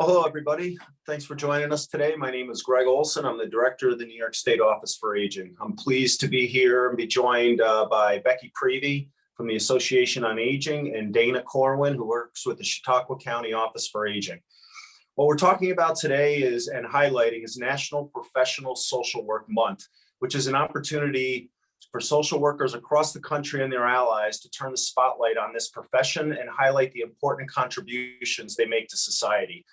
Well, hello, everybody. Thanks for joining us today. My name is Greg Olson. I'm the director of the New York State Office for Aging. I'm pleased to be here and be joined by Becky Prevey from the Association on Aging and Dana Corwin, who works with the Chautauqua County Office for Aging. What we're talking about today is and highlighting is National Professional Social Work Month, which is an opportunity for social workers across the country and their allies to turn the spotlight on this profession and highlight the important contributions they make to society.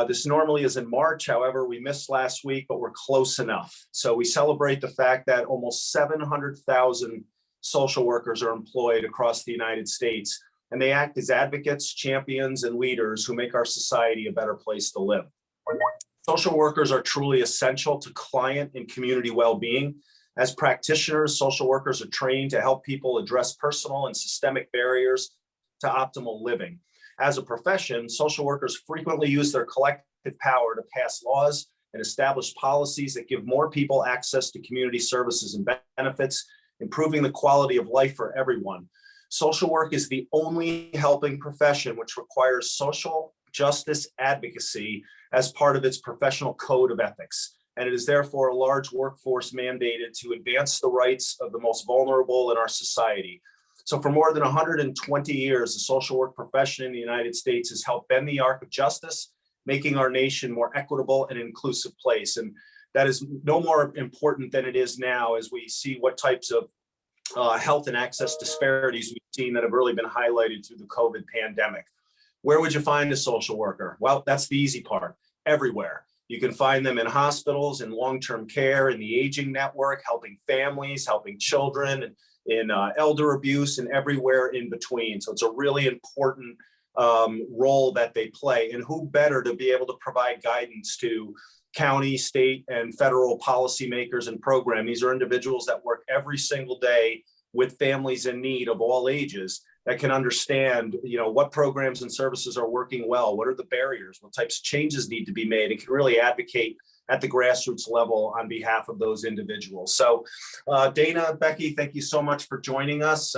This normally is in March. However, we missed last week, but we're close enough. So we celebrate the fact that almost 700,000 social workers are employed across the United States, and they act as advocates, champions, and leaders who make our society a better place to live. Social workers are truly essential to client and community well-being. As practitioners, social workers are trained to help people address personal and systemic barriers to optimal living. As a profession, social workers frequently use their collective power to pass laws and establish policies that give more people access to community services and benefits, improving the quality of life for everyone. Social work is the only helping profession which requires social justice advocacy as part of its professional code of ethics. And it is therefore a large workforce mandated to advance the rights of the most vulnerable in our society. So for more than 120 years, the social work profession in the United States has helped bend the arc of justice, making our nation more equitable and inclusive place. And that is no more important than it is now as we see what types of health and access disparities we've seen that have really been highlighted through the COVID pandemic. Where would you find a social worker? Well, that's the easy part. Everywhere. You can find them in hospitals, in long-term care, in the aging network, helping families, helping children, in elder abuse, and everywhere in between. So it's a really important role that they play. And who better to be able to provide guidance to county, state, and federal policymakers and program. These are individuals that work every single day with families in need of all ages that can understand, what programs and services are working well, what are the barriers, what types of changes need to be made, and can really advocate at the grassroots level on behalf of those individuals. So Dana, Becky, thank you so much for joining us.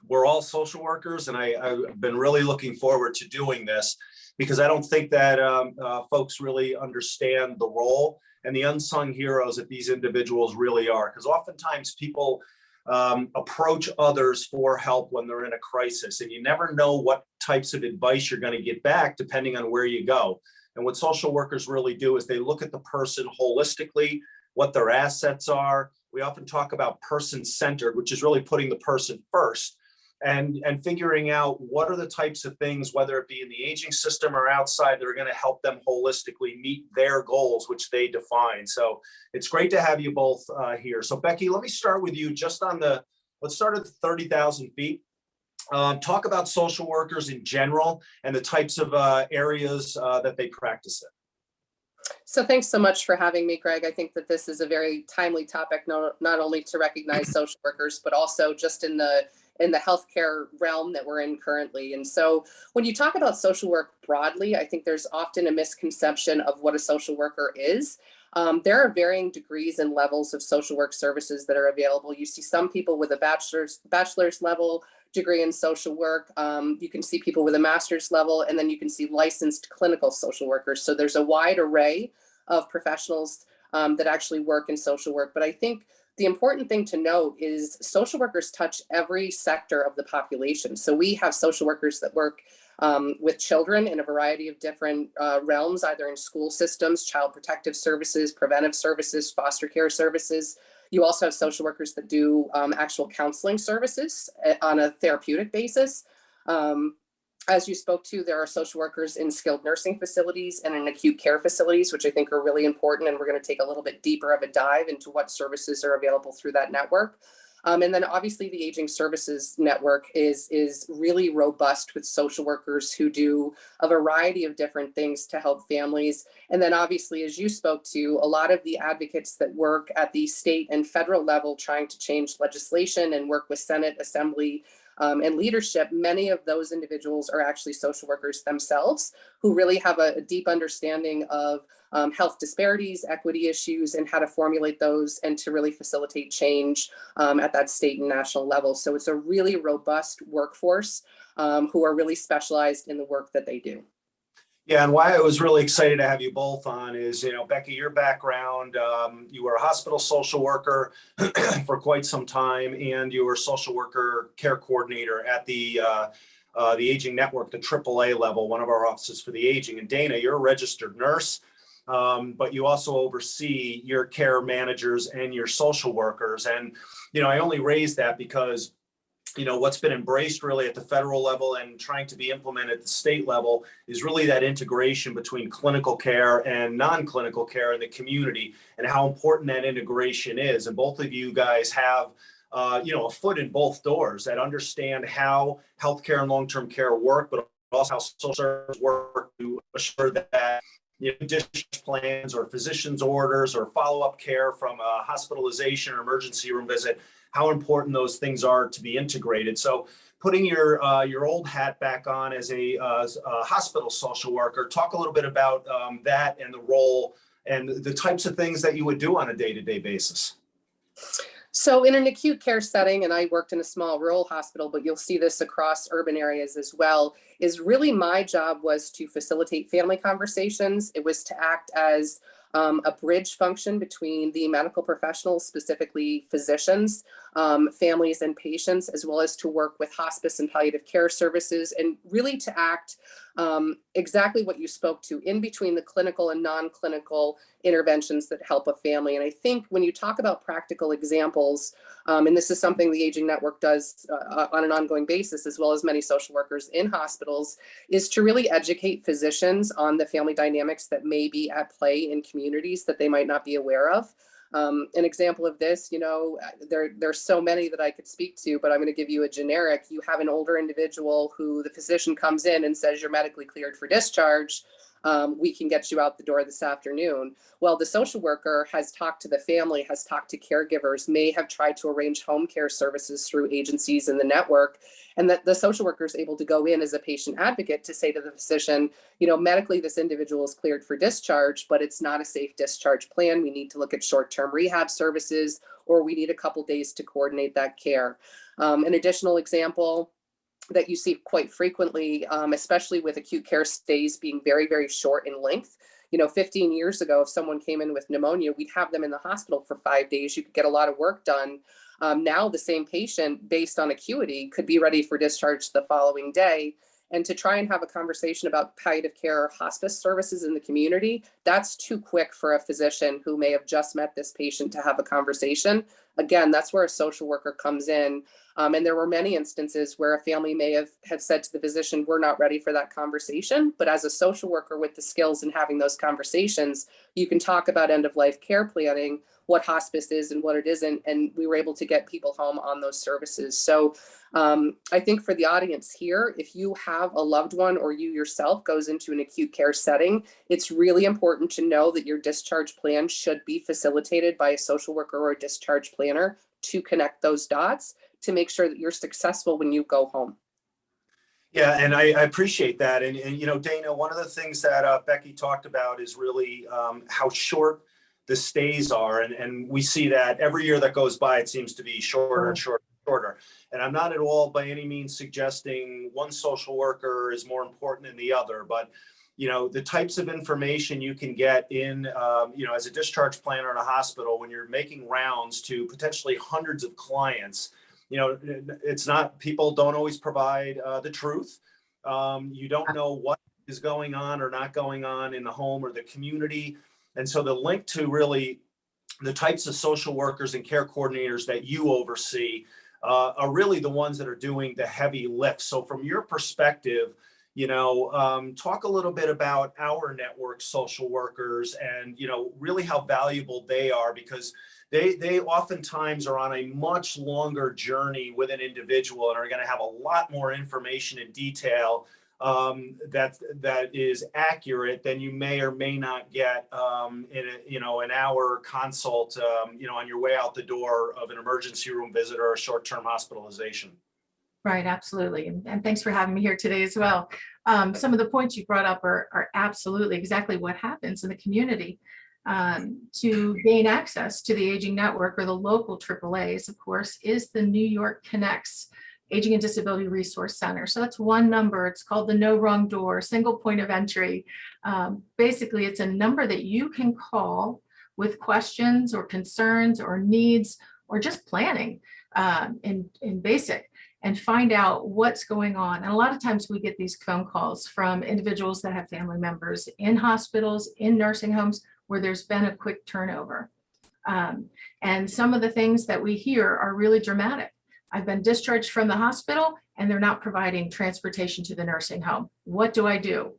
We're all social workers, and I've been really looking forward to doing this because I don't think that folks really understand the role and the unsung heroes that these individuals really are. Because oftentimes people approach others for help when they're in a crisis, and you never know what types of advice you're going to get back depending on where you go. And what social workers really do is they look at the person holistically, what their assets are. We often talk about person-centered, which is really putting the person first and figuring out what are the types of things, whether it be in the aging system or outside, that are going to help them holistically meet their goals, which they define. So it's great to have you both here. So Becky, let me start with you just on let's start at 30,000 feet. Talk about social workers in general and the types of areas that they practice in. So thanks so much for having me, Greg. I think that this is a very timely topic, not only to recognize social workers, but also just in the healthcare realm that we're in currently. And so when you talk about social work broadly, I think there's often a misconception of what a social worker is. There are varying degrees and levels of social work services that are available. You see some people with a bachelor's level degree in social work. You can see people with a master's level, and then you can see licensed clinical social workers. So there's a wide array of professionals that actually work in social work. But I think the important thing to note is social workers touch every sector of the population. So we have social workers that work with children in a variety of different realms, either in school systems, child protective services, preventive services, foster care services. You also have social workers that do actual counseling services on a therapeutic basis. As you spoke to, there are social workers in skilled nursing facilities and in acute care facilities, which I think are really important. And we're going to take a little bit deeper of a dive into what services are available through that network. And then obviously the Aging Services Network is really robust with social workers who do a variety of different things to help families. And then obviously, as you spoke to, a lot of the advocates that work at the state and federal level trying to change legislation and work with Senate, Assembly, and leadership, many of those individuals are actually social workers themselves who really have a deep understanding of health disparities, equity issues, and how to formulate those and to really facilitate change at that state and national level. So it's a really robust workforce who are really specialized in the work that they do. Yeah, and why I was really excited to have you both on is, Becky, your background, you were a hospital social worker for quite some time, and you were a social worker care coordinator at the Aging Network, the AAA level, one of our offices for the aging. And Dana, you're a registered nurse, but you also oversee your care managers and your social workers. And, I only raise that because what's been embraced really at the federal level and trying to be implemented at the state level is really that integration between clinical care and non-clinical care in the community, and how important that integration is. And both of you guys have a foot in both doors, that understand how healthcare and long-term care work, but also how social services work to assure that discharge plans or physician's orders or follow-up care from a hospitalization or emergency room visit, how important those things are to be integrated. So putting your old hat back on as a hospital social worker, talk a little bit about that and the role and the types of things that you would do on a day-to-day basis. So in an acute care setting, and I worked in a small rural hospital, but you'll see this across urban areas as well, is really my job was to facilitate family conversations. It was to act as a bridge function between the medical professionals, specifically physicians, families and patients, as well as to work with hospice and palliative care services, and really to act exactly what you spoke to in between the clinical and non-clinical interventions that help a family. And I think when you talk about practical examples, and this is something the Aging Network does on an ongoing basis, as well as many social workers in hospitals, is to really educate physicians on the family dynamics that may be at play in communities that they might not be aware of. An example of this, there's so many that I could speak to, but I'm going to give you a generic. You have an older individual who the physician comes in and says, you're medically cleared for discharge. We can get you out the door this afternoon. Well, the social worker has talked to the family, has talked to caregivers, may have tried to arrange home care services through agencies in the network, and that the social worker is able to go in as a patient advocate to say to the physician, medically this individual is cleared for discharge, but it's not a safe discharge plan. We need to look at short-term rehab services, or we need a couple days to coordinate that care. An additional example that you see quite frequently, especially with acute care stays being very, very short in length. 15 years ago, if someone came in with pneumonia, we'd have them in the hospital for 5 days. You could get a lot of work done. Now the same patient, based on acuity, could be ready for discharge the following day. And to try and have a conversation about palliative care or hospice services in the community, that's too quick for a physician who may have just met this patient to have a conversation. Again, that's where a social worker comes in. And there were many instances where a family may have said to the physician, we're not ready for that conversation. But as a social worker with the skills in having those conversations, you can talk about end-of-life care planning, what hospice is and what it isn't. And we were able to get people home on those services. So I think for the audience here, if you have a loved one or you yourself goes into an acute care setting, it's really important to know that your discharge plan should be facilitated by a social worker or a discharge planner to connect those dots to make sure that you're successful when you go home. Yeah, and I appreciate that. And Dana, one of the things that Becky talked about is really how short the stays are. And we see that every year that goes by, it seems to be shorter and shorter and shorter. And I'm not at all by any means suggesting one social worker is more important than the other, but the types of information you can get in, as a discharge planner in a hospital, when you're making rounds to potentially hundreds of clients, it's not, people don't always provide the truth. You don't know what is going on or not going on in the home or the community. And so the link to really the types of social workers and care coordinators that you oversee are really the ones that are doing the heavy lift. So from your perspective, talk a little bit about our network social workers and, really how valuable they are, because they oftentimes are on a much longer journey with an individual and are going to have a lot more information and detail that is accurate than you may or may not get in an hour consult on your way out the door of an emergency room visit or a short-term hospitalization. Right, absolutely. And thanks for having me here today as well. Some of the points you brought up are absolutely exactly what happens in the community. To gain access to the Aging Network or the local AAAs, of course, is the New York Connects Aging and Disability Resource Center. So that's one number. It's called the No Wrong Door, single point of entry. Basically, it's a number that you can call with questions or concerns or needs or just planning in basic, and find out what's going on. And a lot of times we get these phone calls from individuals that have family members in hospitals, in nursing homes, where there's been a quick turnover. And some of the things that we hear are really dramatic. I've been discharged from the hospital and they're not providing transportation to the nursing home. What do I do?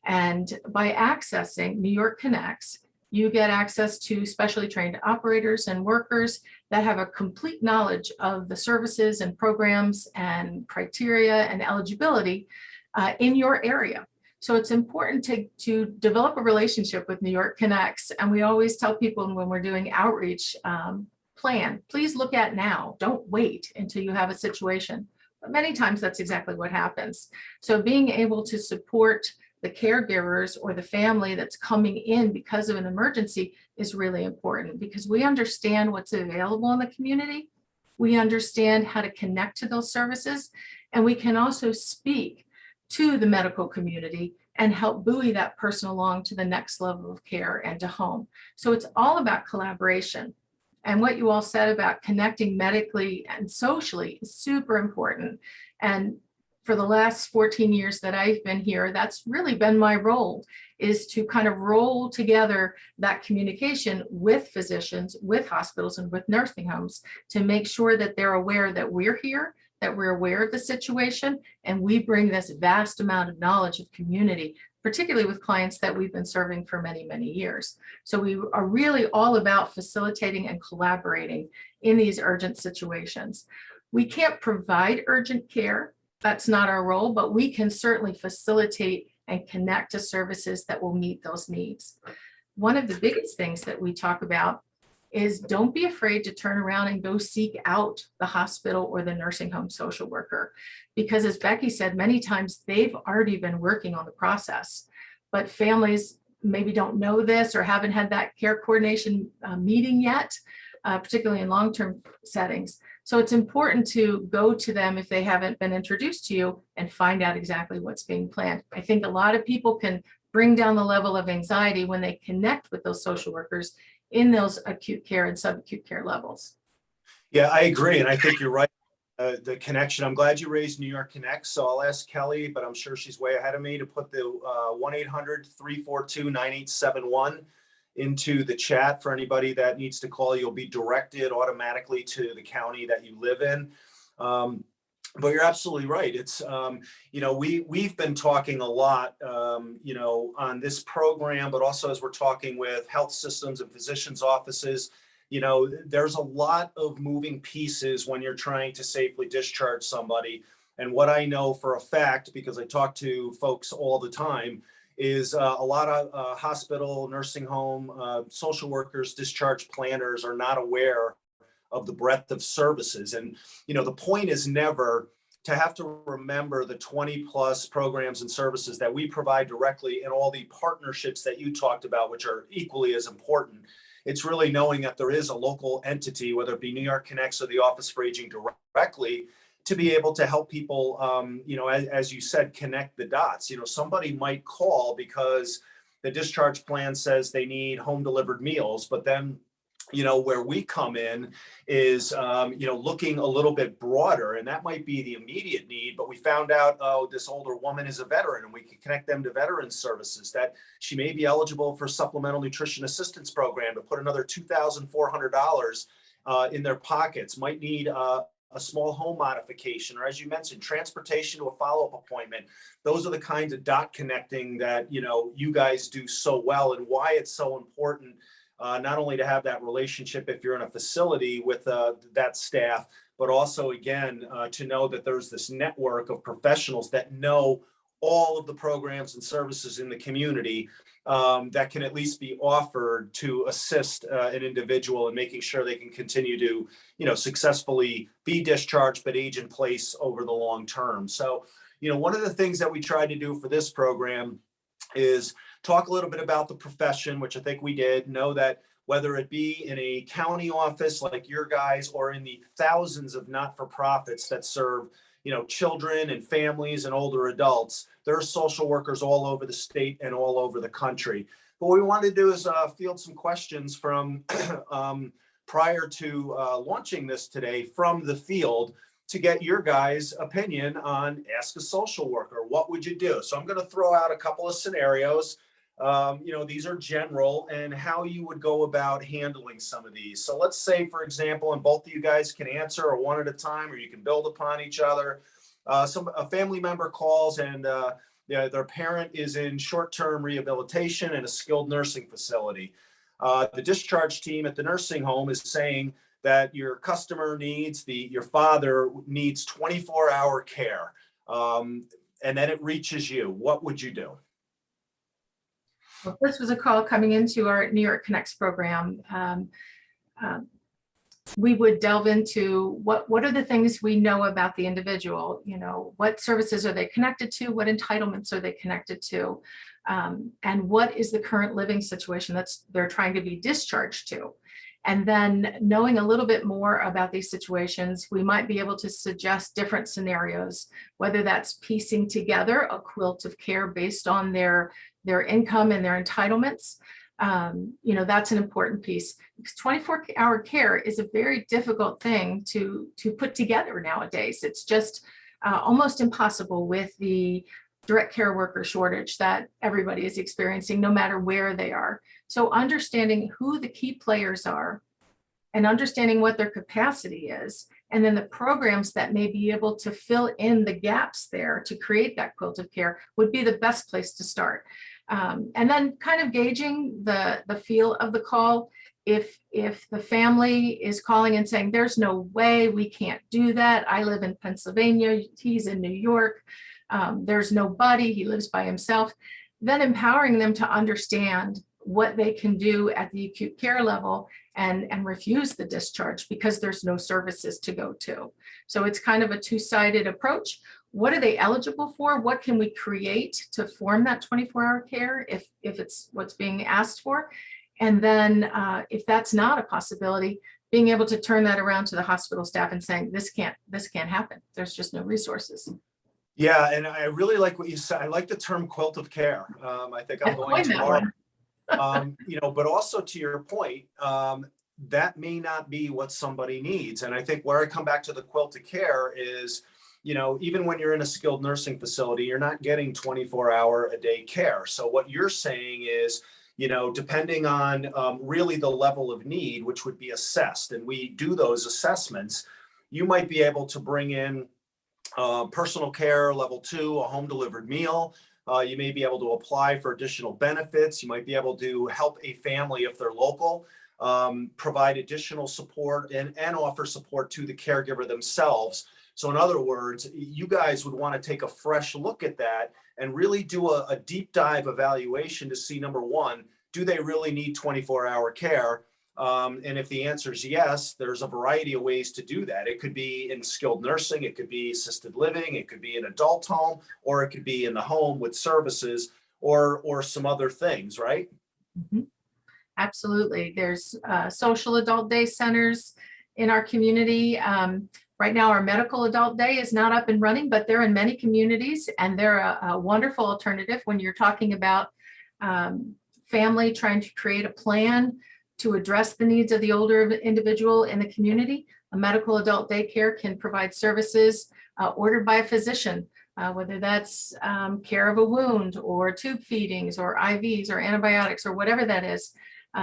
And by accessing New York Connects, you get access to specially trained operators and workers that have a complete knowledge of the services and programs and criteria and eligibility in your area. So it's important to develop a relationship with New York Connects. And we always tell people when we're doing outreach, plan, please look at now. Don't wait until you have a situation. But many times that's exactly what happens. So being able to support the caregivers or the family that's coming in because of an emergency is really important, because we understand what's available in the community. We understand how to connect to those services, and we can also speak to the medical community and help buoy that person along to the next level of care and to home. So it's all about collaboration. And what you all said about connecting medically and socially is super important. And for the last 14 years that I've been here, that's really been my role, is to kind of roll together that communication with physicians, with hospitals, and with nursing homes to make sure that they're aware that we're here, that we're aware of the situation, and we bring this vast amount of knowledge of community, particularly with clients that we've been serving for many, many years. So we are really all about facilitating and collaborating in these urgent situations. We can't provide urgent care. That's not our role, but we can certainly facilitate and connect to services that will meet those needs. One of the biggest things that we talk about is don't be afraid to turn around and go seek out the hospital or the nursing home social worker. Because as Becky said, many times they've already been working on the process, but families maybe don't know this or haven't had that care coordination meeting yet, particularly in long-term settings. So it's important to go to them if they haven't been introduced to you and find out exactly what's being planned. I think a lot of people can bring down the level of anxiety when they connect with those social workers in those acute care and subacute care levels. Yeah, I agree. And I think you're right. The connection, I'm glad you raised New York Connect. So I'll ask Kelly, but I'm sure she's way ahead of me, to put the 1-800-342-9871 into the chat for anybody that needs to call. You'll be directed automatically to the county that you live in. But you're absolutely right. It's, we've been talking a lot, on this program, but also as we're talking with health systems and physicians' offices, there's a lot of moving pieces when you're trying to safely discharge somebody. And what I know for a fact, because I talk to folks all the time, is a lot of hospital, nursing home, social workers, discharge planners are not aware of the breadth of services. And, the point is never to have to remember the 20 plus programs and services that we provide directly and all the partnerships that you talked about, which are equally as important. It's really knowing that there is a local entity, whether it be New York Connects or the Office for Aging directly, to be able to help people, as you said, connect the dots. Somebody might call because the discharge plan says they need home delivered meals, but then, where we come in is, looking a little bit broader, and that might be the immediate need, but we found out, this older woman is a veteran and we can connect them to veteran services, that she may be eligible for supplemental nutrition assistance program to put another $2,400 in their pockets, might need a small home modification, or as you mentioned, transportation to a follow-up appointment. Those are the kinds of dot connecting that, you guys do so well, and why it's so important, not only to have that relationship if you're in a facility with that staff, but also, again, to know that there's this network of professionals that know all of the programs and services in the community that can at least be offered to assist an individual in making sure they can continue to, successfully be discharged, but age in place over the long term. So, one of the things that we tried to do for this program is talk a little bit about the profession, which I think we did. Know that whether it be in a county office like your guys or in the thousands of not-for-profits that serve, children and families and older adults. There are social workers all over the state and all over the country. But what we want to do is field some questions from prior to launching this today from the field to get your guys' opinion on Ask a Social Worker. What would you do? So I'm going to throw out a couple of scenarios. These are general and how you would go about handling some of these. So let's say, for example, and both of you guys can answer or one at a time, or you can build upon each other. A family member calls and their parent is in short-term rehabilitation in a skilled nursing facility. The discharge team at the nursing home is saying that your customer needs, your father needs 24-hour care. And then it reaches you. What would you do? Well, this was a call coming into our New York Connects program. We would delve into what are the things we know about the individual, what services are they connected to, what entitlements are they connected to, and what is the current living situation they're trying to be discharged to. And then knowing a little bit more about these situations, we might be able to suggest different scenarios, whether that's piecing together a quilt of care based on their income and their entitlements. That's an important piece, because 24-hour care is a very difficult thing to put together nowadays. It's just almost impossible with the direct care worker shortage that everybody is experiencing, no matter where they are. So understanding who the key players are and understanding what their capacity is, and then the programs that may be able to fill in the gaps there to create that quilt of care would be the best place to start. And then kind of gauging the feel of the call. If the family is calling and saying, there's no way, we can't do that. I live in Pennsylvania, he's in New York. There's nobody, he lives by himself. Then empowering them to understand what they can do at the acute care level and refuse the discharge because there's no services to go to. So it's kind of a two-sided approach. What are they eligible for? What can we create to form that 24-hour care if it's what's being asked for? And then if that's not a possibility, being able to turn that around to the hospital staff and saying, this can't happen. There's just no resources. Yeah, and I really like what you said. I like the term quilt of care. I think I'm going tomorrow. But also to your point, that may not be what somebody needs. And I think where I come back to the quilt of care is, even when you're in a skilled nursing facility, you're not getting 24-hour a day care. So what you're saying is, depending on really the level of need, which would be assessed, and we do those assessments, you might be able to bring in personal care level 2, a home delivered meal. You may be able to apply for additional benefits. You might be able to help a family if they're local, provide additional support and offer support to the caregiver themselves. So in other words, you guys would want to take a fresh look at that and really do a deep dive evaluation to see, number one, do they really need 24-hour care? And if the answer is yes, there's a variety of ways to do that. It could be in skilled nursing, it could be assisted living, it could be an adult home, or it could be in the home with services or some other things, right? Mm-hmm. Absolutely. There's social adult day centers in our community. Right now, our medical adult day is not up and running, but they're in many communities, and they're a wonderful alternative when you're talking about family trying to create a plan to address the needs of the older individual in the community. A medical adult daycare can provide services ordered by a physician, whether that's care of a wound or tube feedings or IVs or antibiotics or whatever that is.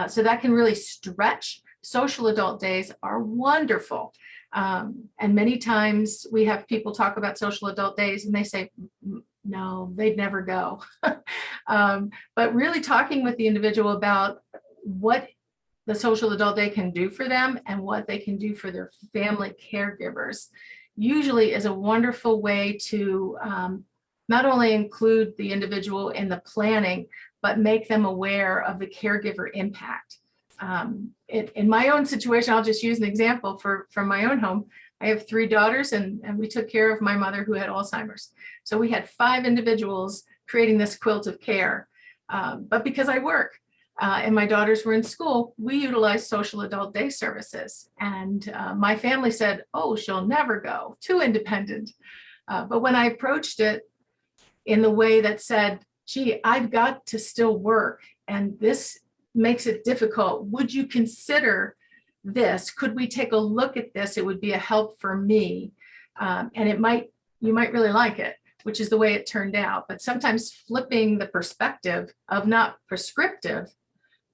So that can really stretch. Social adult days are wonderful. And many times we have people talk about social adult days and they say, no, they'd never go. But really talking with the individual about what the social adult day can do for them and what they can do for their family caregivers usually is a wonderful way to not only include the individual in the planning, but make them aware of the caregiver impact. In my own situation, I'll just use an example from my own home. I have 3 daughters and we took care of my mother who had Alzheimer's. So we had 5 individuals creating this quilt of care. But because I work and my daughters were in school, we utilized social adult day services. And my family said, oh, she'll never go, too independent. But when I approached it in the way that said, gee, I've got to still work and this makes it difficult. Would you consider this? Could we take a look at this? It would be a help for me. And you might really like it, which is the way it turned out. But sometimes flipping the perspective of not prescriptive,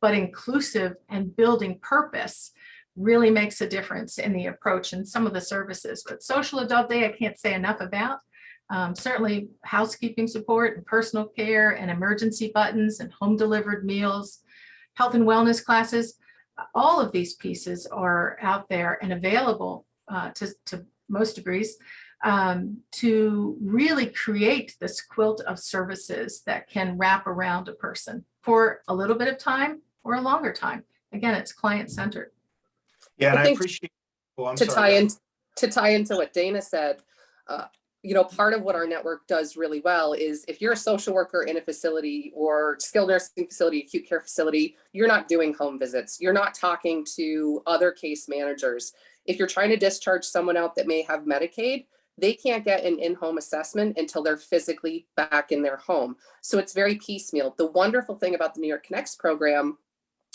but inclusive and building purpose really makes a difference in the approach and some of the services. But Social Adult Day, I can't say enough about. Certainly housekeeping support and personal care and emergency buttons and home delivered meals, health and wellness classes. All of these pieces are out there and available to most degrees to really create this quilt of services that can wrap around a person for a little bit of time or a longer time. Again, it's client-centered. Yeah, and I think appreciate. Oh, I'm to sorry. tie into what Dana said, part of what our network does really well is if you're a social worker in a facility or skilled nursing facility, acute care facility, you're not doing home visits. You're not talking to other case managers. If you're trying to discharge someone out that may have Medicaid, they can't get an in-home assessment until they're physically back in their home. So it's very piecemeal. The wonderful thing about the New York Connects program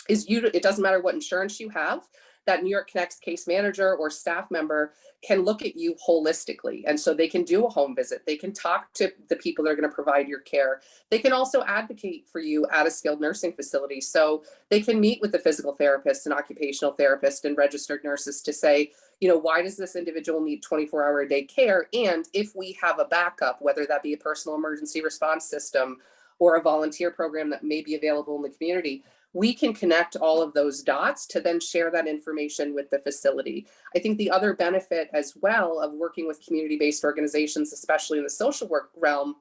is it doesn't matter what insurance you have, that New York Connects case manager or staff member can look at you holistically. And so they can do a home visit. They can talk to the people that are going to provide your care. They can also advocate for you at a skilled nursing facility. So they can meet with the physical therapist and occupational therapist and registered nurses to say, why does this individual need 24-hour-a-day care? And if we have a backup, whether that be a personal emergency response system or a volunteer program that may be available in the community, we can connect all of those dots to then share that information with the facility. I think the other benefit as well of working with community-based organizations, especially in the social work realm,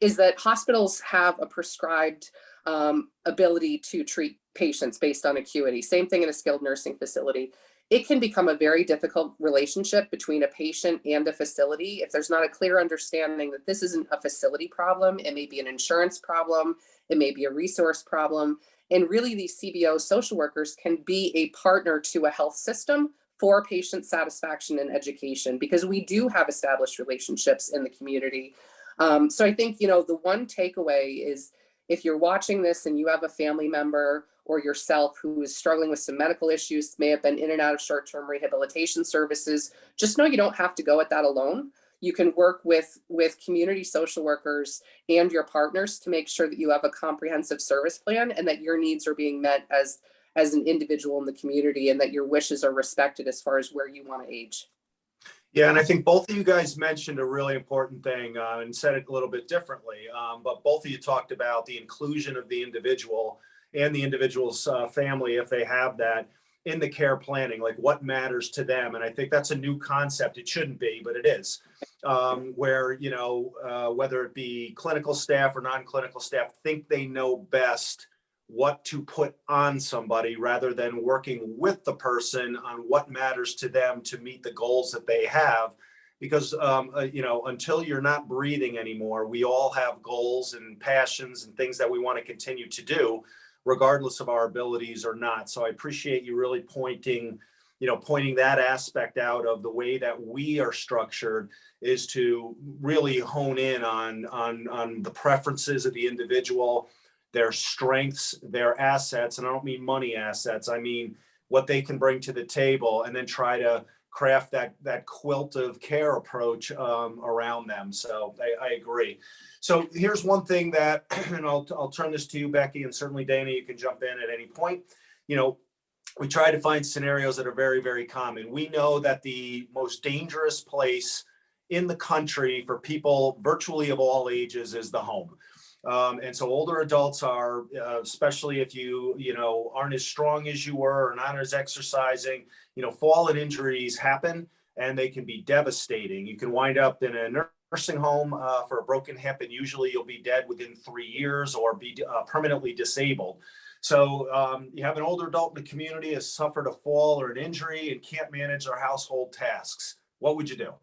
is that hospitals have a prescribed ability to treat patients based on acuity. Same thing in a skilled nursing facility. It can become a very difficult relationship between a patient and a facility if there's not a clear understanding that this isn't a facility problem. It may be an insurance problem. It may be a resource problem. And really, these CBO social workers can be a partner to a health system for patient satisfaction and education, because we do have established relationships in the community. So I think, the one takeaway is if you're watching this and you have a family member or yourself who is struggling with some medical issues, may have been in and out of short-term rehabilitation services, just know you don't have to go at that alone. You can work with community social workers and your partners to make sure that you have a comprehensive service plan and that your needs are being met as an individual in the community and that your wishes are respected as far as where you want to age. Yeah, and I think both of you guys mentioned a really important thing and said it a little bit differently. But both of you talked about the inclusion of the individual and the individual's family, if they have that, in the care planning, like what matters to them. And I think that's a new concept. It shouldn't be, but it is, where, whether it be clinical staff or non-clinical staff, think they know best what to put on somebody rather than working with the person on what matters to them to meet the goals that they have. Because, until you're not breathing anymore, we all have goals and passions and things that we want to continue to do, regardless of our abilities or not. So I appreciate you really pointing that aspect out of the way that we are structured is to really hone in on the preferences of the individual, their strengths, their assets. And I don't mean money assets. I mean what they can bring to the table, and then try to craft that quilt of care approach around them. So I agree. So here's one thing that, and I'll turn this to you, Becky, and certainly Dana, you can jump in at any point. We try to find scenarios that are very, very common. We know that the most dangerous place in the country for people virtually of all ages is the home. And so older adults are, especially if you aren't as strong as you were or not as exercising, fall and injuries happen and they can be devastating. You can wind up in a nursing home for a broken hip, and usually you'll be dead within 3 years or be permanently disabled. So you have an older adult in the community has suffered a fall or an injury and can't manage their household tasks. What would you do?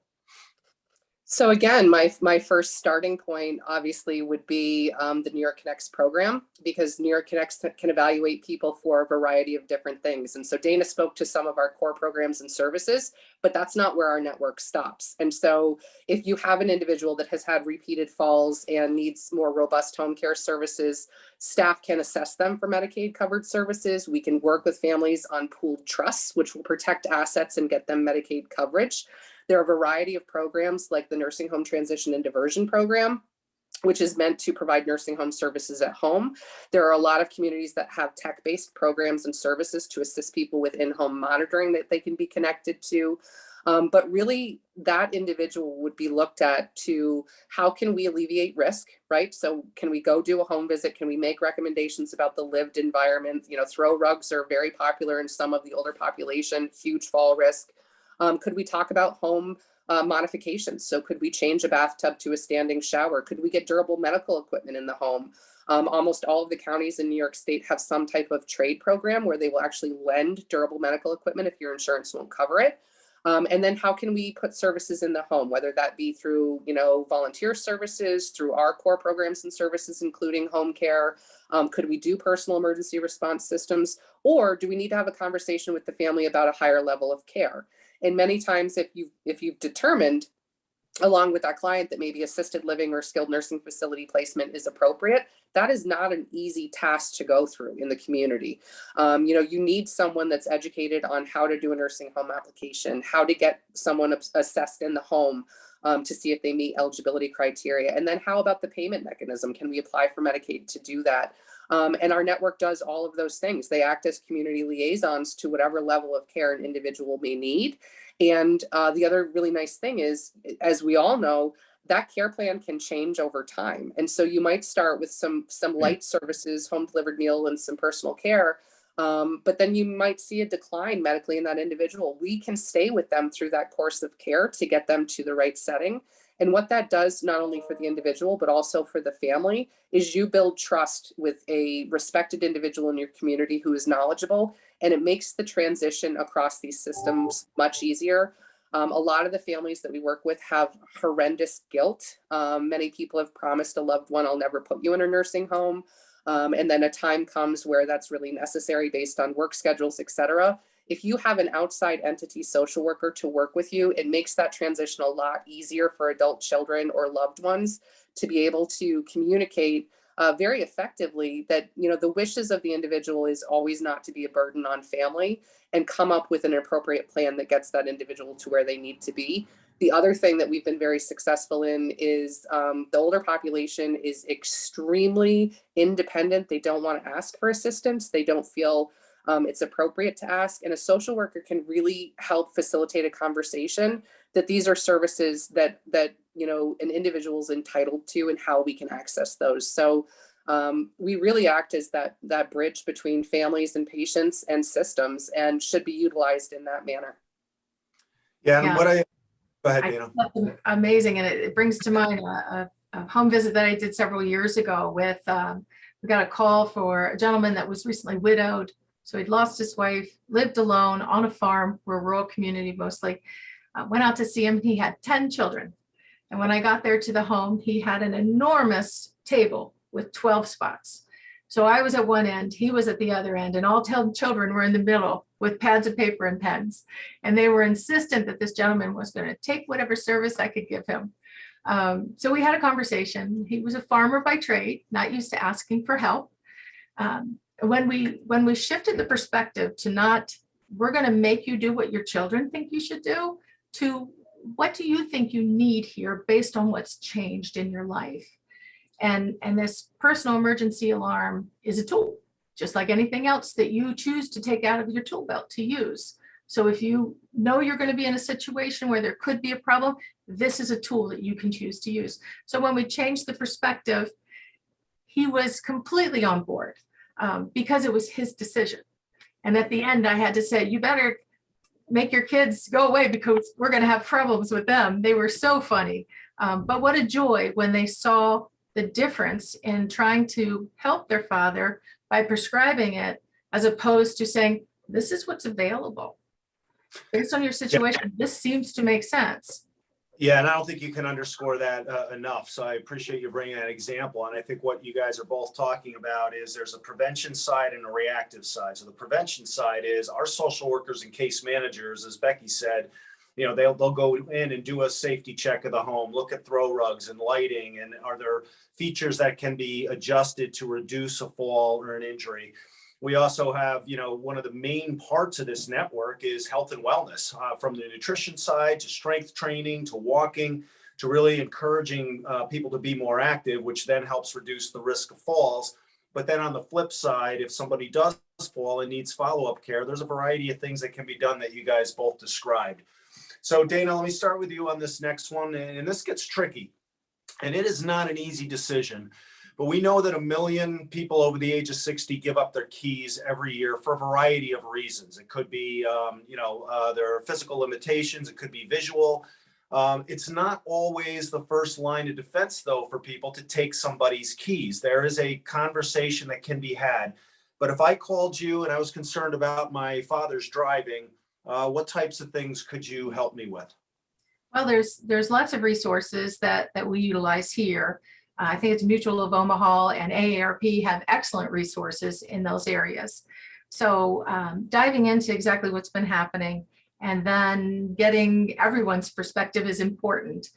So again, my first starting point obviously would be the New York Connects program, because New York Connects can evaluate people for a variety of different things. And so Dana spoke to some of our core programs and services, but that's not where our network stops. And so if you have an individual that has had repeated falls and needs more robust home care services, staff can assess them for Medicaid covered services. We can work with families on pooled trusts, which will protect assets and get them Medicaid coverage. There are a variety of programs like the Nursing Home Transition and Diversion Program, which is meant to provide nursing home services at home. There are a lot of communities that have tech-based programs and services to assist people with in-home monitoring that they can be connected to. But really, that individual would be looked at to how can we alleviate risk, right? So can we go do a home visit? Can we make recommendations about the lived environment? You know, throw rugs are very popular in some of the older population, huge fall risk. Could we talk about home modifications? So could we change a bathtub to a standing shower? Could we get durable medical equipment in the home? Almost all of the counties in New York State have some type of trade program where they will actually lend durable medical equipment if your insurance won't cover it. And then how can we put services in the home, whether that be through, you know, volunteer services, through our core programs and services, including home care? Could we do personal emergency response systems? Or do we need to have a conversation with the family about a higher level of care? And many times if you've determined along with that client that maybe assisted living or skilled nursing facility placement is appropriate, that is not an easy task to go through in the community. You know, you need someone that's educated on how to do a nursing home application, how to get someone assessed in the home to see if they meet eligibility criteria. And then how about the payment mechanism? Can we apply for Medicaid to do that? And our network does all of those things. They act as community liaisons to whatever level of care an individual may need. And the other really nice thing is, as we all know, that care plan can change over time. And so you might start with some light services, home delivered meal and some personal care, but then you might see a decline medically in that individual. We can stay with them through that course of care to get them to the right setting. And what that does, not only for the individual, but also for the family, is you build trust with a respected individual in your community who is knowledgeable, and it makes the transition across these systems much easier. A lot of the families that we work with have horrendous guilt. Many people have promised a loved one, I'll never put you in a nursing home. And then a time comes where that's really necessary based on work schedules, et cetera. If you have an outside entity social worker to work with you, it makes that transition a lot easier for adult children or loved ones to be able to communicate very effectively that, you know, the wishes of the individual is always not to be a burden on family, and come up with an appropriate plan that gets that individual to where they need to be. The other thing that we've been very successful in is the older population is extremely independent. They don't want to ask for assistance. They don't feel it's appropriate to ask, and a social worker can really help facilitate a conversation that these are services that you know an individual is entitled to, and how we can access those. So we really act as that bridge between families and patients and systems, and should be utilized in that manner. Yeah, and Yeah. go ahead, Dana. Amazing, and it brings to mind a home visit that I did several years ago with. We got a call for a gentleman that was recently widowed. So he'd lost his wife, lived alone on a farm, we're a rural community mostly. Went out to see him. He had 10 children. And when I got there to the home, he had an enormous table with 12 spots. So I was at one end, he was at the other end, and all 10 children were in the middle with pads of paper and pens. And they were insistent that this gentleman was going to take whatever service I could give him. So we had a conversation. He was a farmer by trade, not used to asking for help. When we shifted the perspective to not, we're going to make you do what your children think you should do, to what do you think you need here based on what's changed in your life? And this personal emergency alarm is a tool, just like anything else that you choose to take out of your tool belt to use. So if you know you're going to be in a situation where there could be a problem, this is a tool that you can choose to use. So when we changed the perspective, he was completely on board. Because it was his decision. And at the end, I had to say, you better make your kids go away because we're going to have problems with them. They were so funny. But what a joy when they saw the difference in trying to help their father by prescribing it, as opposed to saying, this is what's available. Based on your situation, this seems to make sense. Yeah, and I don't think you can underscore that enough. So I appreciate you bringing that example. And I think what you guys are both talking about is there's a prevention side and a reactive side. So the prevention side is our social workers and case managers, as Becky said, they'll go in and do a safety check of the home, look at throw rugs and lighting, and are there features that can be adjusted to reduce a fall or an injury. We also have, one of the main parts of this network is health and wellness, from the nutrition side to strength training to walking to really encouraging people to be more active, which then helps reduce the risk of falls. But then on the flip side, if somebody does fall and needs follow-up care, there's a variety of things that can be done that you guys both described. So Dana, let me start with you on this next one. And this gets tricky. And it is not an easy decision. But we know that 1 million people over the age of 60 give up their keys every year for a variety of reasons. It could be, their physical limitations. It could be visual. It's not always the first line of defense, though, for people to take somebody's keys. There is a conversation that can be had. But if I called you and I was concerned about my father's driving, what types of things could you help me with? Well, there's lots of resources that we utilize here. I think it's Mutual of Omaha and AARP have excellent resources in those areas. So diving into exactly what's been happening and then getting everyone's perspective is important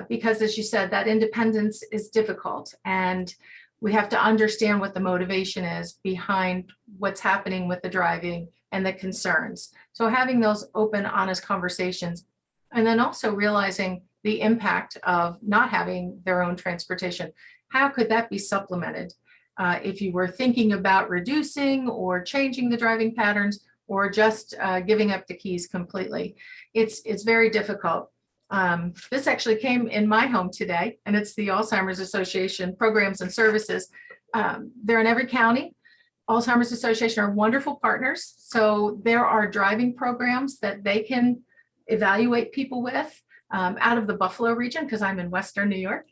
because, as you said, that independence is difficult, and we have to understand what the motivation is behind what's happening with the driving and the concerns. So having those open, honest conversations, and then also realizing the impact of not having their own transportation. How could that be supplemented? If you were thinking about reducing or changing the driving patterns or just giving up the keys completely, it's very difficult. This actually came in my home today, and it's the Alzheimer's Association Programs and Services. They're in every county. Alzheimer's Association are wonderful partners. So there are driving programs that they can evaluate people with. Out of the Buffalo region, because I'm in Western New York,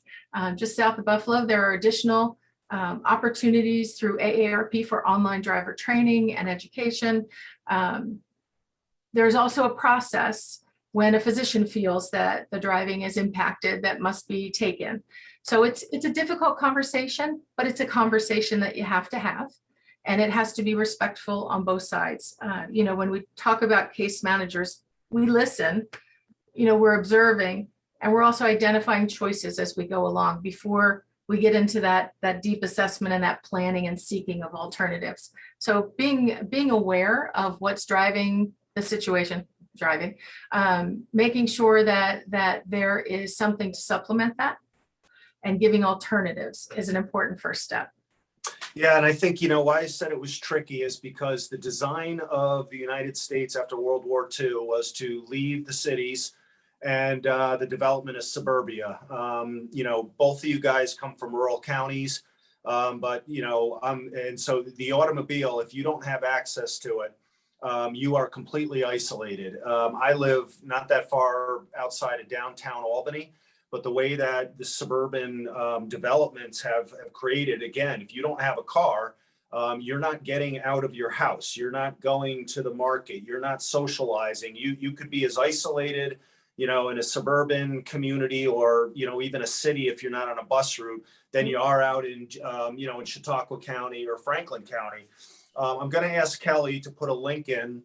just south of Buffalo, there are additional opportunities through AARP for online driver training and education. There's also a process when a physician feels that the driving is impacted that must be taken. So it's a difficult conversation, but it's a conversation that you have to have, and it has to be respectful on both sides. When we talk about case managers, we listen. We're observing, and we're also identifying choices as we go along before we get into that deep assessment and that planning and seeking of alternatives. So being aware of what's driving the situation, making sure that there is something to supplement that, and giving alternatives is an important first step. Yeah, and I think, why I said it was tricky is because the design of the United States after World War II was to leave the cities and the development of suburbia. Both of you guys come from rural counties, but and so the automobile, if you don't have access to it, you are completely isolated. I live not that far outside of downtown Albany, but the way that the suburban developments have created, again, if you don't have a car, you're not getting out of your house. You're not going to the market. You're not socializing. You could be as isolated in a suburban community or, even a city, if you're not on a bus route, than you are out in, in Chautauqua County or Franklin County. I'm going to ask Kelly to put a link in.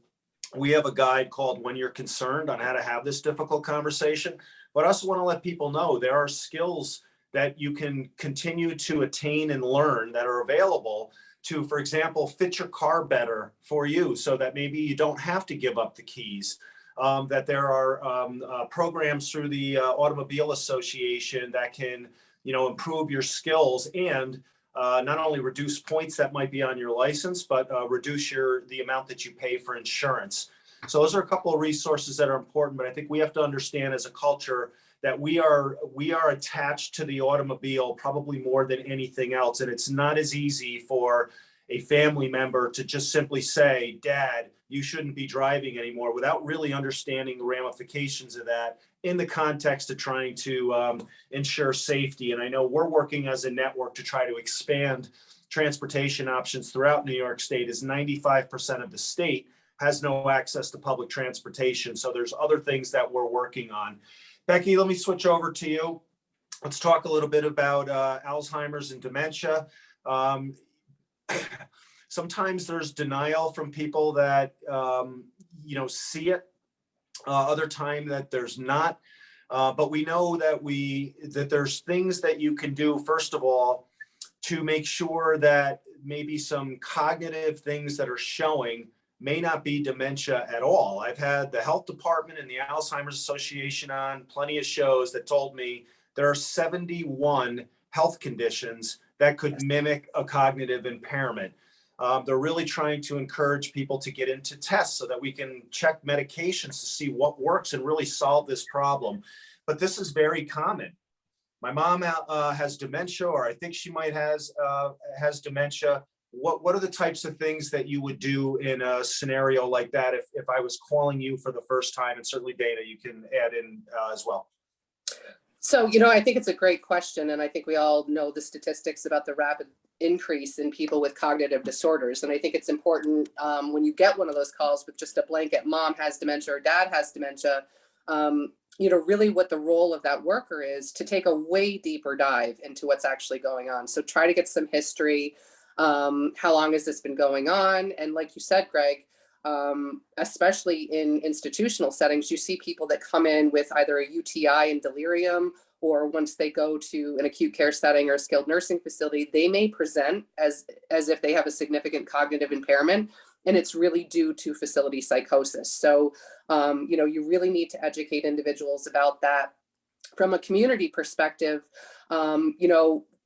We have a guide called When You're Concerned on how to have this difficult conversation. But I also want to let people know there are skills that you can continue to attain and learn that are available to, for example, fit your car better for you so that maybe you don't have to give up the keys. That there are programs through the Automobile Association that can, improve your skills and not only reduce points that might be on your license, but reduce the amount that you pay for insurance. So those are a couple of resources that are important, but I think we have to understand as a culture that we are attached to the automobile probably more than anything else. And it's not as easy for a family member to just simply say, Dad, you shouldn't be driving anymore, without really understanding the ramifications of that in the context of trying to ensure safety. And I know we're working as a network to try to expand transportation options throughout New York State, as 95% of the state has no access to public transportation. So there's other things that we're working on. Becky, let me switch over to you. Let's talk a little bit about Alzheimer's and dementia. Um, Sometimes there's denial from people that, see it. Other time that there's not. But we know that there's things that you can do, first of all, to make sure that maybe some cognitive things that are showing may not be dementia at all. I've had the health department and the Alzheimer's Association on plenty of shows that told me there are 71 health conditions that could mimic a cognitive impairment. They're really trying to encourage people to get into tests so that we can check medications to see what works and really solve this problem. But this is very common. My mom has dementia, or I think she might has dementia. What are the types of things that you would do in a scenario like that if I was calling you for the first time? And certainly, Dana, you can add in as well. So, I think it's a great question. And I think we all know the statistics about the rapid increase in people with cognitive disorders. And I think it's important when you get one of those calls with just a blanket, mom has dementia or dad has dementia, really what the role of that worker is to take a way deeper dive into what's actually going on. So try to get some history. How long has this been going on? And like you said, Greg, especially in institutional settings, you see people that come in with either a UTI and delirium, or once they go to an acute care setting or a skilled nursing facility, they may present as if they have a significant cognitive impairment, and it's really due to facility psychosis. So, you really need to educate individuals about that. From a community perspective,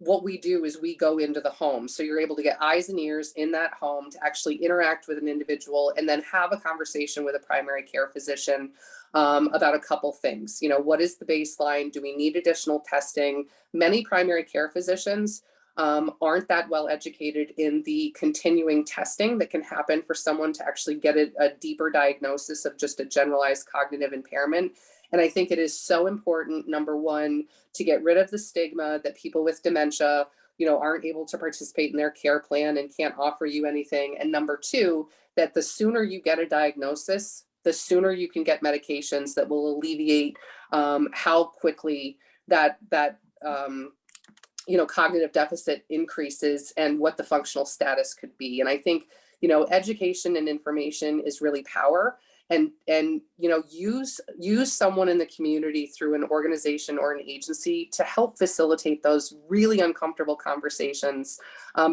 what we do is we go into the home. So you're able to get eyes and ears in that home to actually interact with an individual and then have a conversation with a primary care physician about a couple things. What is the baseline? Do we need additional testing? Many primary care physicians aren't that well educated in the continuing testing that can happen for someone to actually get a deeper diagnosis of just a generalized cognitive impairment. And I think it is so important, number one, to get rid of the stigma that people with dementia, aren't able to participate in their care plan and can't offer you anything. And number two, that the sooner you get a diagnosis, the sooner you can get medications that will alleviate how quickly that cognitive deficit increases and what the functional status could be. And I think, education and information is really power. And use someone in the community through an organization or an agency to help facilitate those really uncomfortable conversations,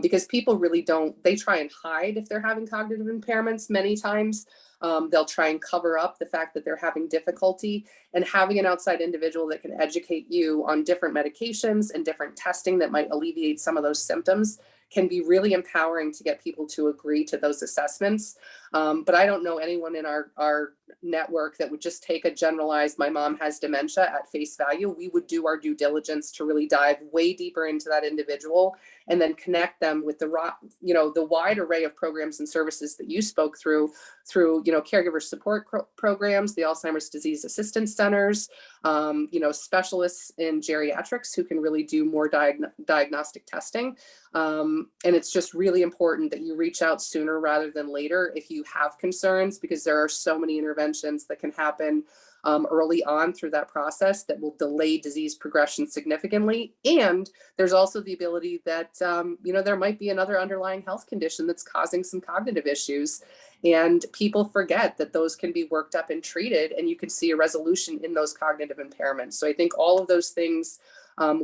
because people really they try and hide if they're having cognitive impairments many times. They'll try and cover up the fact that they're having difficulty, and having an outside individual that can educate you on different medications and different testing that might alleviate some of those symptoms can be really empowering to get people to agree to those assessments. But I don't know anyone in our network that would just take a generalized, my mom has dementia at face value. We would do our due diligence to really dive way deeper into that individual and then connect them with the wide array of programs and services that you spoke through caregiver support programs, the Alzheimer's Disease Assistance Centers, specialists in geriatrics who can really do more diagnostic testing. And it's just really important that you reach out sooner rather than later if you have concerns, because there are so many interventions that can happen early on through that process that will delay disease progression significantly. And there's also the ability that, there might be another underlying health condition that's causing some cognitive issues. And people forget that those can be worked up and treated, and you can see a resolution in those cognitive impairments. So I think all of those things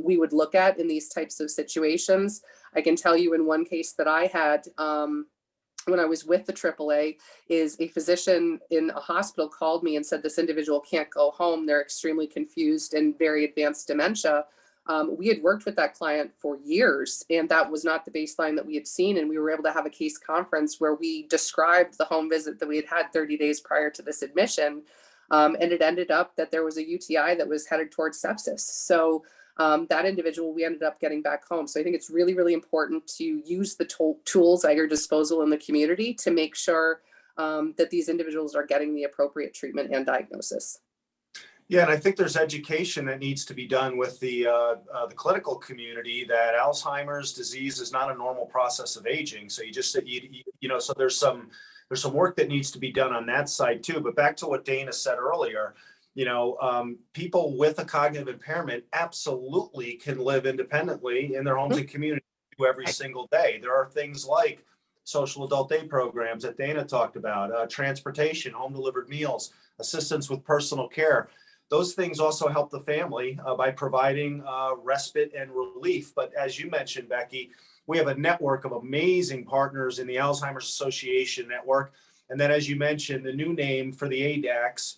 we would look at in these types of situations. I can tell you in one case that I had, when I was with the AAA, is a physician in a hospital called me and said, this individual can't go home. They're extremely confused and very advanced dementia. We had worked with that client for years, and that was not the baseline that we had seen. And we were able to have a case conference where we described the home visit that we had had 30 days prior to this admission. And it ended up that there was a UTI that was headed towards sepsis. So that individual, we ended up getting back home. So I think it's really, really important to use the tools at your disposal in the community to make sure that these individuals are getting the appropriate treatment and diagnosis. Yeah, and I think there's education that needs to be done with the clinical community that Alzheimer's disease is not a normal process of aging. So so there's some work that needs to be done on that side too. But back to what Dana said earlier, People with a cognitive impairment absolutely can live independently in their homes and communities every single day. There are things like social adult day programs that Dana talked about, transportation, home delivered meals, assistance with personal care. Those things also help the family by providing respite and relief. But as you mentioned, Becky, we have a network of amazing partners in the Alzheimer's Association network. And then, as you mentioned, the new name for the ADACs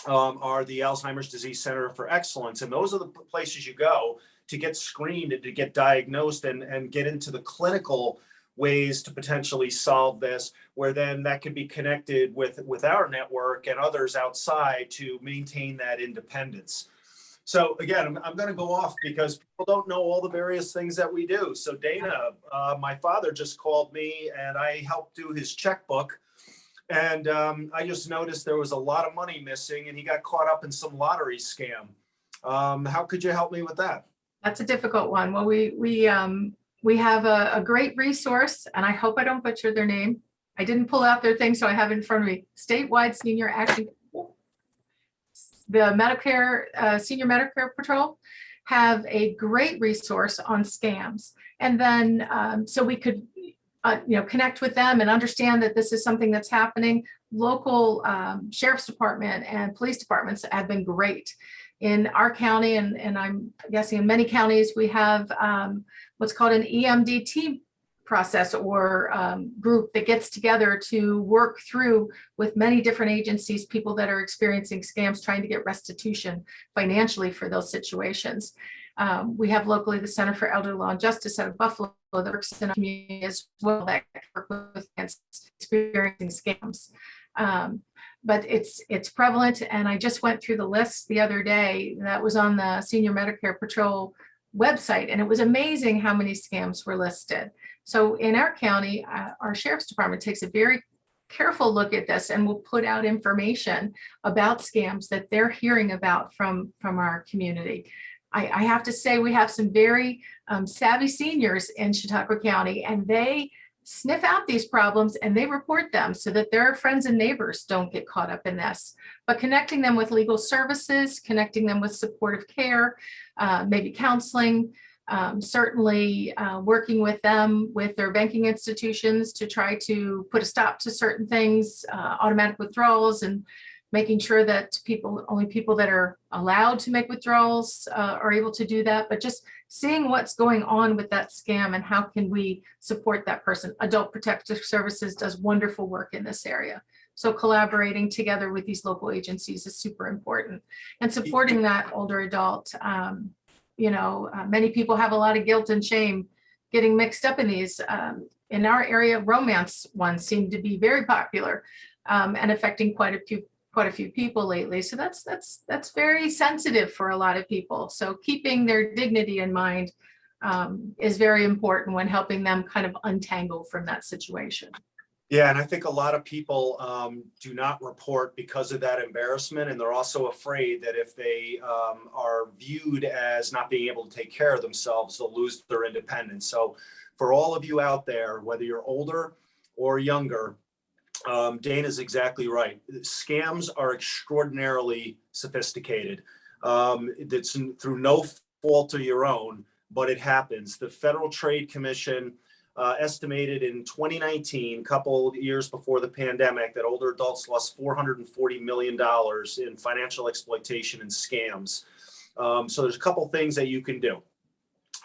are the Alzheimer's Disease Center for Excellence. And those are the places you go to get screened and to get diagnosed and get into the clinical ways to potentially solve this, where then that can be connected with our network and others outside to maintain that independence. So again, I'm going to go off because people don't know all the various things that we do. So Dana, my father just called me and I helped do his checkbook. And I just noticed there was a lot of money missing and he got caught up in some lottery scam. How could you help me with that? That's a difficult one. Well, we have a great resource, and I hope I don't butcher their name. I didn't pull out their thing, so I have it in front of me. Statewide Senior Action, the Medicare, Senior Medicare Patrol have a great resource on scams. And then so we could connect with them and understand that this is something that's happening. Local sheriff's department and police departments have been great. In our county, and I'm guessing in many counties, we have what's called an EMDT process or group that gets together to work through with many different agencies, people that are experiencing scams, trying to get restitution financially for those situations. We have locally the Center for Elder Law and Justice out of Buffalo that works in our community as well, that work with experiencing scams. But it's prevalent, and I just went through the list the other day that was on the Senior Medicare Patrol website, and it was amazing how many scams were listed. So in our county, our sheriff's department takes a very careful look at this and will put out information about scams that they're hearing about from our community. I have to say we have some very savvy seniors in Chautauqua County, and they sniff out these problems and they report them so that their friends and neighbors don't get caught up in this. But connecting them with legal services, connecting them with supportive care, maybe counseling, certainly working with them with their banking institutions to try to put a stop to certain things, automatic withdrawals, and making sure that only people that are allowed to make withdrawals are able to do that, but just seeing what's going on with that scam and how can we support that person. Adult Protective Services does wonderful work in this area. So collaborating together with these local agencies is super important, and supporting that older adult. Many people have a lot of guilt and shame getting mixed up in these. In our area, romance ones seem to be very popular and affecting quite a few people lately. So that's very sensitive for a lot of people. So keeping their dignity in mind is very important when helping them kind of untangle from that situation. Yeah, and I think a lot of people do not report because of that embarrassment, and they're also afraid that if they are viewed as not being able to take care of themselves, they'll lose their independence. So for all of you out there, whether you're older or younger, Dana's exactly right. Scams are extraordinarily sophisticated. It's through no fault of your own, but it happens. The Federal Trade Commission estimated in 2019, a couple years before the pandemic, that older adults lost $440 million in financial exploitation and scams. So there's a couple things that you can do.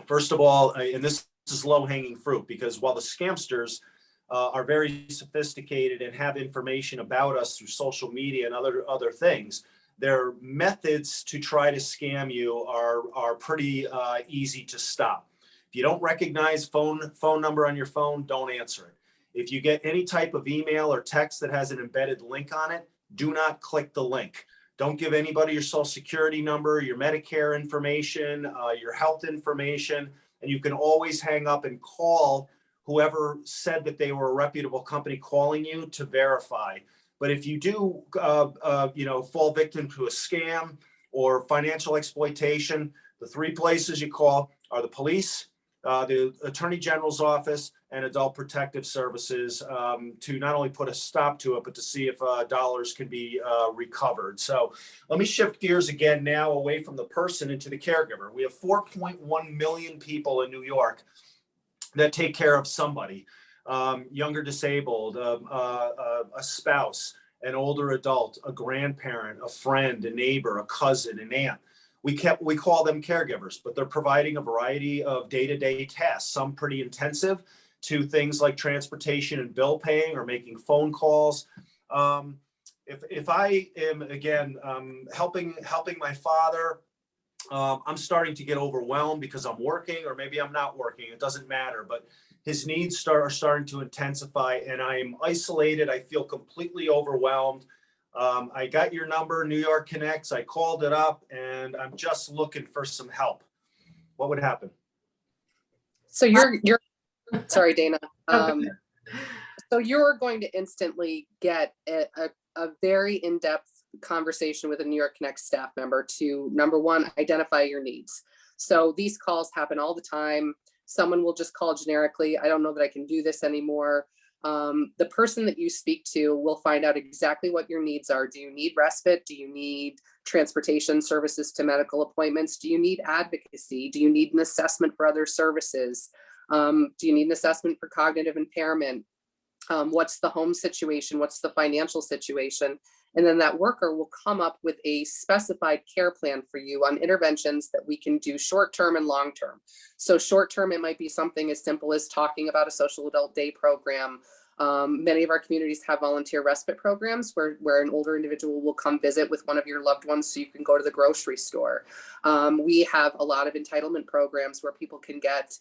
First of all, and this is low-hanging fruit, because while the scamsters are very sophisticated and have information about us through social media and other things, their methods to try to scam you are pretty easy to stop. If you don't recognize phone number on your phone, don't answer it. If you get any type of email or text that has an embedded link on it, do not click the link. Don't give anybody your social security number, your Medicare information, your health information, and you can always hang up and call whoever said that they were a reputable company calling you to verify. But if you do, fall victim to a scam or financial exploitation, the three places you call are the police, the Attorney General's office and Adult Protective Services to not only put a stop to it, but to see if dollars can be recovered. So let me shift gears again now away from the person into the caregiver. We have 4.1 million people in New York that take care of somebody, younger disabled, a spouse, an older adult, a grandparent, a friend, a neighbor, a cousin, an aunt. We call them caregivers, but they're providing a variety of day-to-day tasks, some pretty intensive, to things like transportation and bill paying or making phone calls. If I am, again, helping my father, I'm starting to get overwhelmed because I'm working, or maybe I'm not working, it doesn't matter, but his needs are starting to intensify and I'm isolated. I feel completely overwhelmed. I got your number, New York Connects. I called it up and I'm just looking for some help. What would happen? So you're sorry, Dana. Okay. So you're going to instantly get a very in-depth conversation with a New York Connect staff member to, number one, identify your needs. So these calls happen all the time. Someone will just call generically, I don't know that I can do this anymore. The person that you speak to will find out exactly what your needs are. Do you need respite? Do you need transportation services to medical appointments? Do you need advocacy? Do you need an assessment for other services? Do you need an assessment for cognitive impairment? What's the home situation? What's the financial situation? And then that worker will come up with a specified care plan for you on interventions that we can do short-term and long-term. So short-term, it might be something as simple as talking about a social adult day program. Many of our communities have volunteer respite programs where an older individual will come visit with one of your loved ones so you can go to the grocery store. We have a lot of entitlement programs where people can get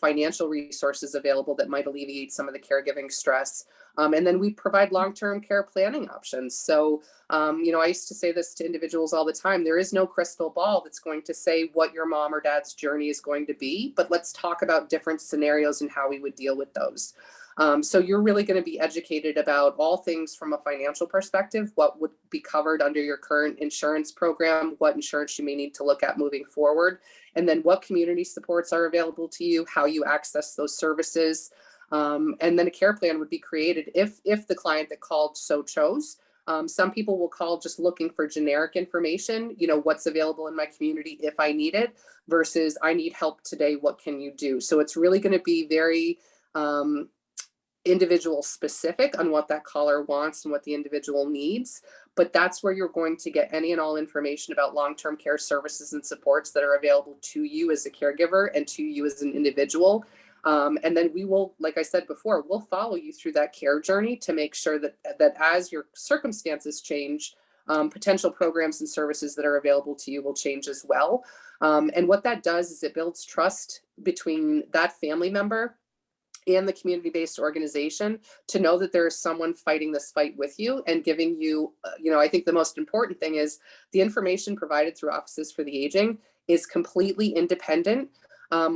financial resources available that might alleviate some of the caregiving stress. And then we provide long-term care planning options. So, I used to say this to individuals all the time, there is no crystal ball that's going to say what your mom or dad's journey is going to be, but let's talk about different scenarios and how we would deal with those. So you're really going to be educated about all things from a financial perspective, what would be covered under your current insurance program, what insurance you may need to look at moving forward, and then what community supports are available to you, how you access those services. And then a care plan would be created if the client that called so chose. Some people will call just looking for generic information, what's available in my community if I need it, versus I need help today, what can you do? So it's really going to be very individual specific on what that caller wants and what the individual needs. But that's where you're going to get any and all information about long-term care services and supports that are available to you as a caregiver and to you as an individual. And then we will, like I said before, we'll follow you through that care journey to make sure that as your circumstances change, potential programs and services that are available to you will change as well. And what that does is it builds trust between that family member and the community-based organization to know that there is someone fighting this fight with you and giving you, I think the most important thing is the information provided through Offices for the Aging is completely independent.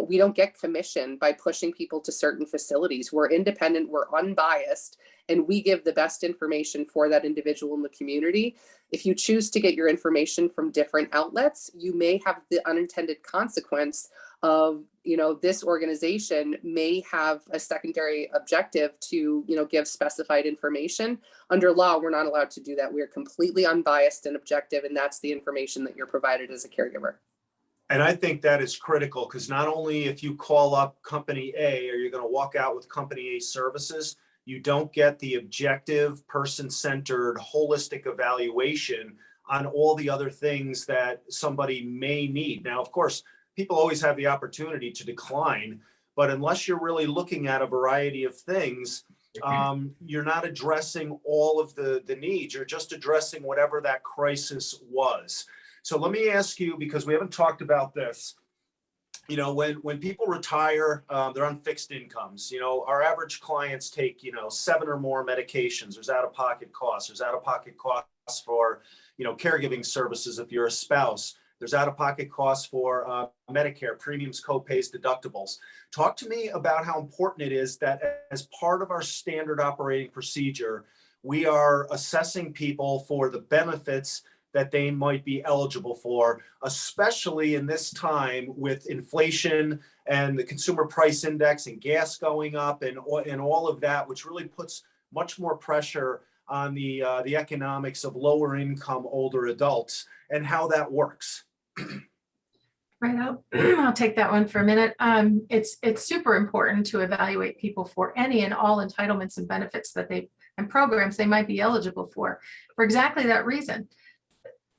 We don't get commission by pushing people to certain facilities. We're independent, we're unbiased, and we give the best information for that individual in the community. If you choose to get your information from different outlets, you may have the unintended consequence of, this organization may have a secondary objective to, give specified information. Under law, we're not allowed to do that. We are completely unbiased and objective, and that's the information that you're provided as a caregiver. And I think that is critical because not only if you call up company A, are you going to walk out with company A services, you don't get the objective, person-centered, holistic evaluation on all the other things that somebody may need. Now, of course, people always have the opportunity to decline, but unless you're really looking at a variety of things, you're not addressing all of the needs. You're just addressing whatever that crisis was. So let me ask you, because we haven't talked about this, when people retire, they're on fixed incomes. Our average clients take, 7 or more medications. There's out-of-pocket costs. There's out-of-pocket costs for, caregiving services if you're a spouse. There's out-of-pocket costs for Medicare, premiums, copays, deductibles. Talk to me about how important it is that as part of our standard operating procedure, we are assessing people for the benefits that they might be eligible for, especially in this time with inflation and the consumer price index and gas going up and all of that, which really puts much more pressure on the economics of lower income older adults and how that works. Right, I'll take that one for a minute. It's super important to evaluate people for any and all entitlements and benefits that and programs they might be eligible for exactly that reason.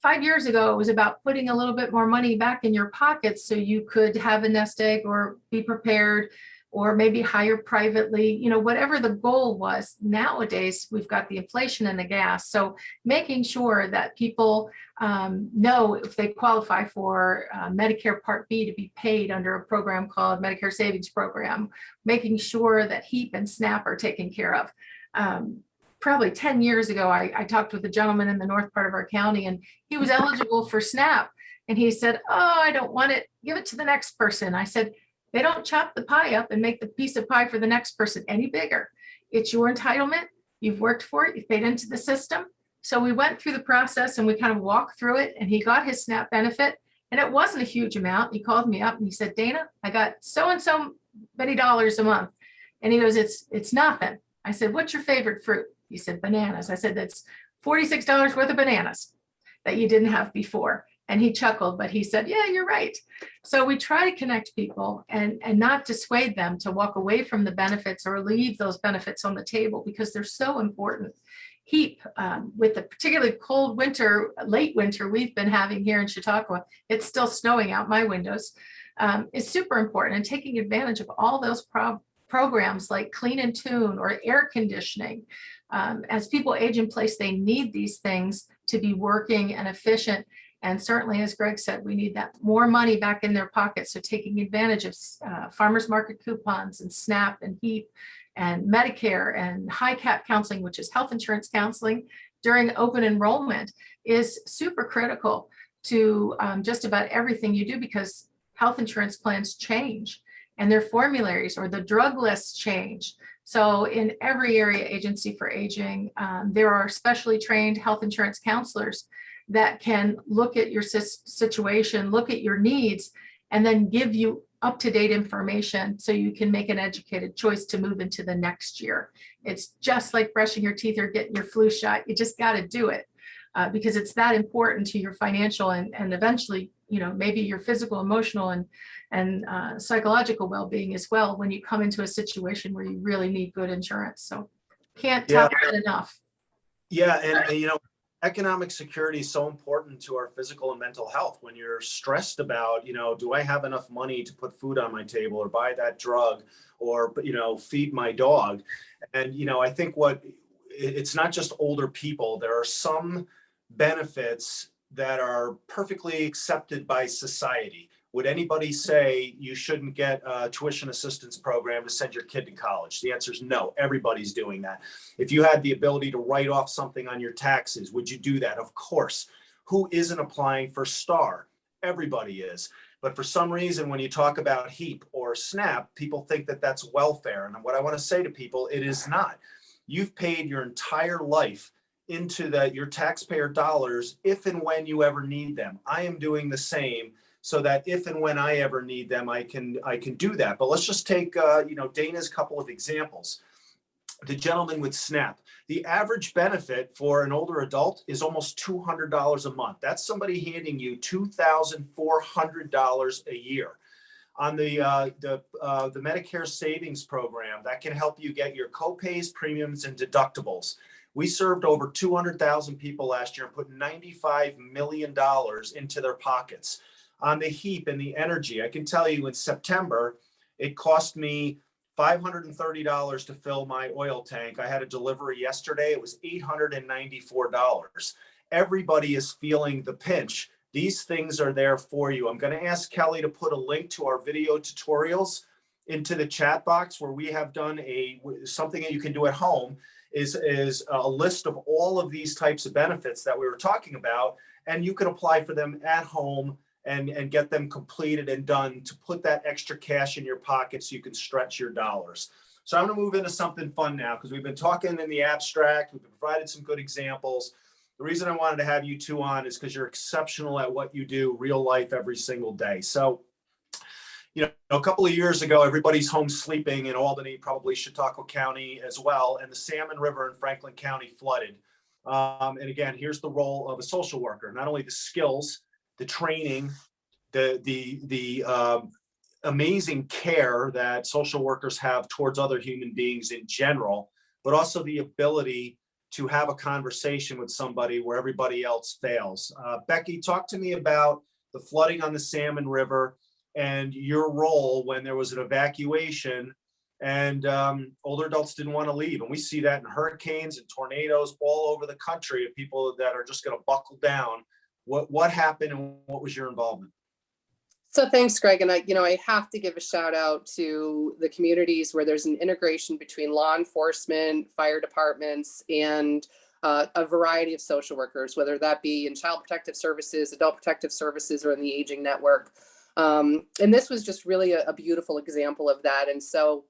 5 years ago, it was about putting a little bit more money back in your pockets so you could have a nest egg or be prepared or maybe hire privately, whatever the goal was. Nowadays, we've got the inflation and the gas. So making sure that people know if they qualify for Medicare Part B to be paid under a program called Medicare Savings Program, making sure that HEAP and SNAP are taken care of. Probably 10 years ago, I talked with a gentleman in the north part of our county, and he was eligible for SNAP. And he said, "Oh, I don't want it. Give it to the next person." I said, "They don't chop the pie up and make the piece of pie for the next person any bigger. It's your entitlement. You've worked for it. You've paid into the system." So we went through the process and we kind of walked through it, and he got his SNAP benefit. And it wasn't a huge amount. He called me up and he said, "Dana, I got so and so many dollars a month." And he goes, it's nothing. I said, "What's your favorite fruit?" He said, "Bananas." I said, "That's $46 worth of bananas that you didn't have before." And he chuckled, but he said, "Yeah, you're right." So we try to connect people and not dissuade them to walk away from the benefits or leave those benefits on the table because they're so important. HEAP, with the particularly cold winter, late winter we've been having here in Chautauqua, it's still snowing out my windows, is super important, and taking advantage of all those programs like Clean and Tune or air conditioning. As people age in place, they need these things to be working and efficient. And certainly, as Greg said, we need that more money back in their pockets. So taking advantage of farmers market coupons and SNAP and HEAP and Medicare and high cap counseling, which is health insurance counseling during open enrollment, is super critical to just about everything you do, because health insurance plans change and their formularies or the drug lists change. So in every area agency for aging, there are specially trained health insurance counselors that can look at your situation, look at your needs, and then give you up-to-date information so you can make an educated choice to move into the next year. It's just like brushing your teeth or getting your flu shot. You just got to do it because it's that important to your financial and eventually, maybe your physical, emotional, and psychological well-being as well when you come into a situation where you really need good insurance. So can't top that enough. Yeah, and economic security is so important to our physical and mental health. When you're stressed about, do I have enough money to put food on my table or buy that drug or, feed my dog? And, I think it's not just older people. There are some benefits that are perfectly accepted by society. Would anybody say you shouldn't get a tuition assistance program to send your kid to college? The answer is no. Everybody's doing that. If you had the ability to write off something on your taxes, would you do that? Of course. Who isn't applying for STAR? Everybody is. But for some reason, when you talk about HEAP or SNAP, people think that that's welfare. And what I want to say to people, it is not. You've paid your entire life into your taxpayer dollars if and when you ever need them. I am doing the same, so that if and when I ever need them, I can do that. But let's just take Dana's couple of examples. The gentleman with SNAP, the average benefit for an older adult is almost $200 a month. That's somebody handing you $2,400 a year. On the Medicare Savings Program, that can help you get your copays, premiums, and deductibles. We served over 200,000 people last year and put $95 million into their pockets. On the HEAP and the energy, I can tell you in September, it cost me $530 to fill my oil tank. I had a delivery yesterday. It was $894. Everybody is feeling the pinch. These things are there for you. I'm going to ask Kelly to put a link to our video tutorials into the chat box where we have done something that you can do at home is a list of all of these types of benefits that we were talking about, and you can apply for them at home and get them completed and done to put that extra cash in your pocket so you can stretch your dollars. So I'm going to move into something fun now because we've been talking in the abstract. We've provided some good examples. The reason I wanted to have you two on is because you're exceptional at what you do real life every single day. So, a couple of years ago, everybody's home sleeping in Albany, probably Chautauqua County as well, and the Salmon River in Franklin County flooded. And again, here's the role of a social worker: not only the skills, the training, the amazing care that social workers have towards other human beings in general, but also the ability to have a conversation with somebody where everybody else fails. Becky, talk to me about the flooding on the Salmon River and your role when there was an evacuation and older adults didn't want to leave. And we see that in hurricanes and tornadoes all over the country of people that are just going to buckle down. What happened and what was your involvement? So thanks, Greg. And I have to give a shout out to the communities where there's an integration between law enforcement, fire departments, and a variety of social workers, whether that be in child protective services, adult protective services, or in the aging network. And this was just really a beautiful example of that. And so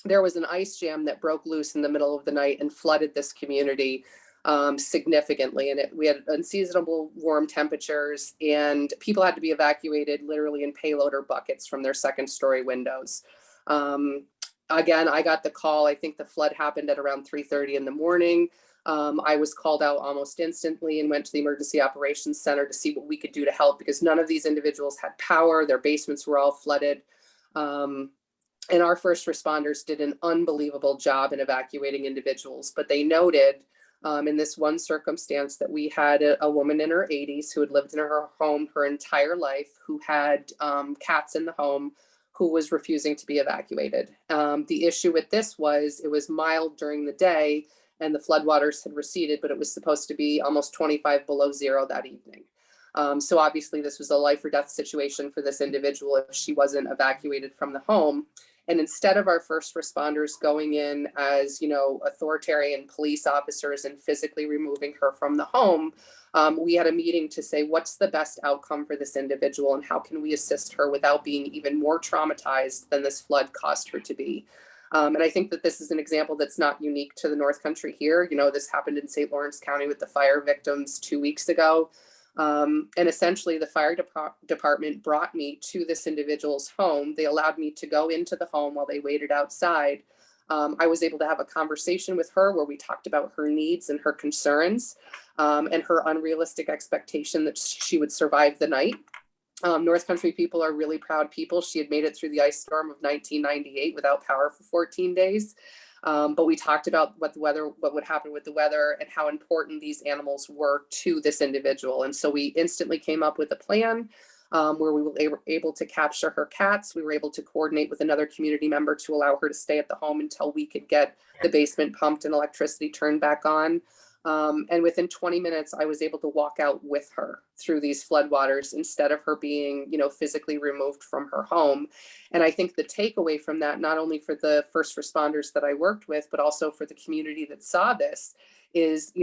there was an ice jam that broke loose in the middle of the night and flooded this community significantly. And we had unseasonable warm temperatures, and people had to be evacuated literally in payloader buckets from their second-story windows. Again, I got the call. I think the flood happened at around 3:30 in the morning. I was called out almost instantly and went to the Emergency Operations Center to see what we could do to help, because none of these individuals had power. Their basements were all flooded. And our first responders did an unbelievable job in evacuating individuals, but they noted in this one circumstance that we had a woman in her 80s who had lived in her home her entire life, who had cats in the home, who was refusing to be evacuated. The issue with this was it was mild during the day and the floodwaters had receded, but it was supposed to be almost 25 below zero that evening. So obviously this was a life or death situation for this individual if she wasn't evacuated from the home. And instead of our first responders going in as, authoritarian police officers and physically removing her from the home, we had a meeting to say, what's the best outcome for this individual and how can we assist her without being even more traumatized than this flood caused her to be? And I think that this is an example that's not unique to the North Country here. This happened in St. Lawrence County with the fire victims 2 weeks ago. And essentially the fire department brought me to this individual's home. They allowed me to go into the home while they waited outside. I was able to have a conversation with her where we talked about her needs and her concerns, and her unrealistic expectation that she would survive the night. North Country people are really proud people. She had made it through the ice storm of 1998 without power for 14 days. But we talked about what would happen with the weather and how important these animals were to this individual. And so we instantly came up with a plan where we were able to capture her cats. We were able to coordinate with another community member to allow her to stay at the home until we could get the basement pumped and electricity turned back on. And within 20 minutes, I was able to walk out with her through these floodwaters instead of her being, physically removed from her home. And I think the takeaway from that, not only for the first responders that I worked with, but also for the community that saw this is,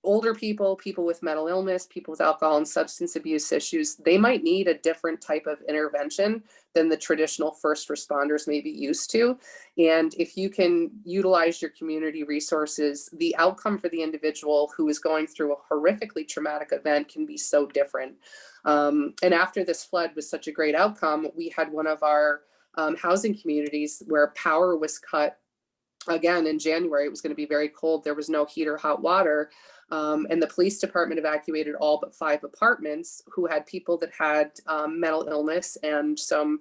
older people with mental illness, people with alcohol and substance abuse issues, they might need a different type of intervention than the traditional first responders may be used to. And if you can utilize your community resources, the outcome for the individual who is going through a horrifically traumatic event can be so different. And after this flood was such a great outcome, we had one of our housing communities where power was cut again in January. It was going to be very cold. There was no heat or hot water. And the police department evacuated all but 5 apartments who had people that had mental illness and some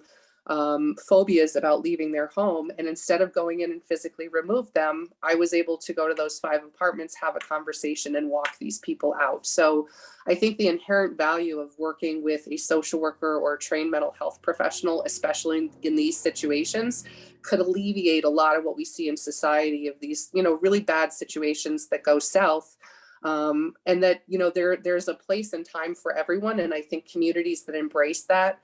phobias about leaving their home. And instead of going in and physically remove them, I was able to go to those 5 apartments, have a conversation, and walk these people out. So I think the inherent value of working with a social worker or a trained mental health professional, especially in these situations, could alleviate a lot of what we see in society of these, really bad situations that go south. And that, there's a place and time for everyone. And I think communities that embrace that,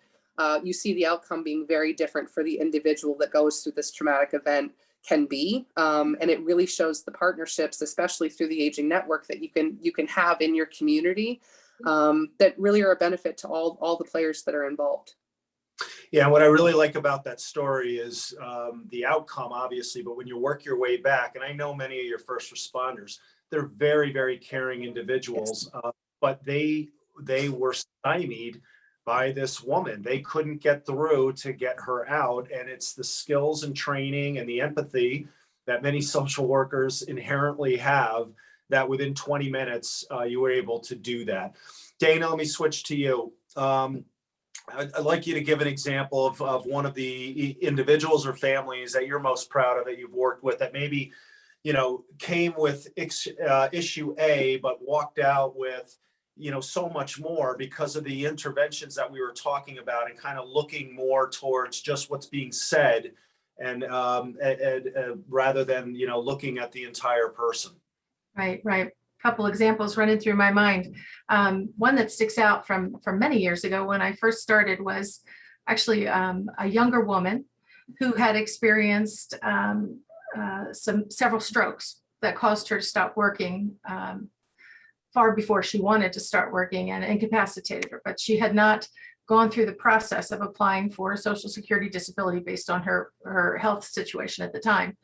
you see the outcome being very different for the individual that goes through this traumatic event can be. And it really shows the partnerships, especially through the Aging Network, that you can have in your community that really are a benefit to all the players that are involved. Yeah, what I really like about that story is the outcome, obviously, but when you work your way back, and I know many of your first responders, they're very, very caring individuals, but they were stymied by this woman. They couldn't get through to get her out, and it's the skills and training and the empathy that many social workers inherently have that within 20 minutes you were able to do that. Dana, let me switch to you. I'd like you to give an example of one of the individuals or families that you're most proud of that you've worked with that maybe, came with issue A, but walked out with, so much more because of the interventions that we were talking about and kind of looking more towards just what's being said and rather than, looking at the entire person. Right. Couple examples running through my mind. One that sticks out from many years ago when I first started was actually a younger woman who had experienced several strokes that caused her to stop working far before she wanted to start working and incapacitated her. But she had not gone through the process of applying for a Social Security disability based on her health situation at the time.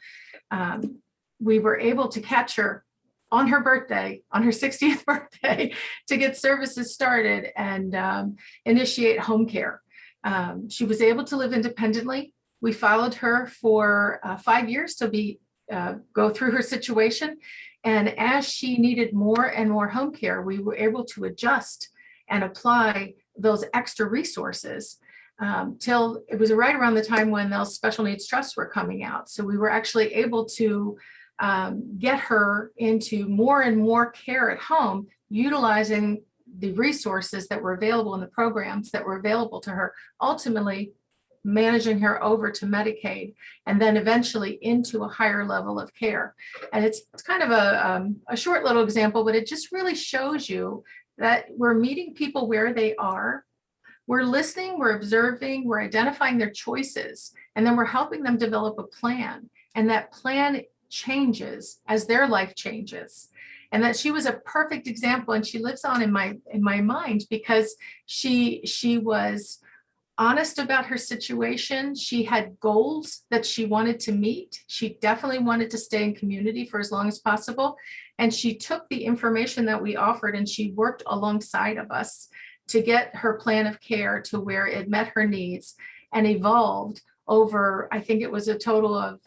We were able to catch her on her birthday, on her 60th birthday, to get services started and initiate home care. She was able to live independently. We followed her for 5 years to go through her situation. And as she needed more and more home care, we were able to adjust and apply those extra resources till it was right around the time when those special needs trusts were coming out. So we were actually able to get her into more and more care at home, utilizing the resources that were available in the programs that were available to her, ultimately managing her over to Medicaid and then eventually into a higher level of care. And it's kind of a short little example, but it just really shows you that we're meeting people where they are. We're listening, we're observing, we're identifying their choices, and then we're helping them develop a plan. And that plan changes as their life changes. And that she was a perfect example, and she lives on in my mind because she was honest about her situation. She had goals that she wanted to meet. She definitely wanted to stay in community for as long as possible. And she took the information that we offered and she worked alongside of us to get her plan of care to where it met her needs and evolved over, I think it was a total of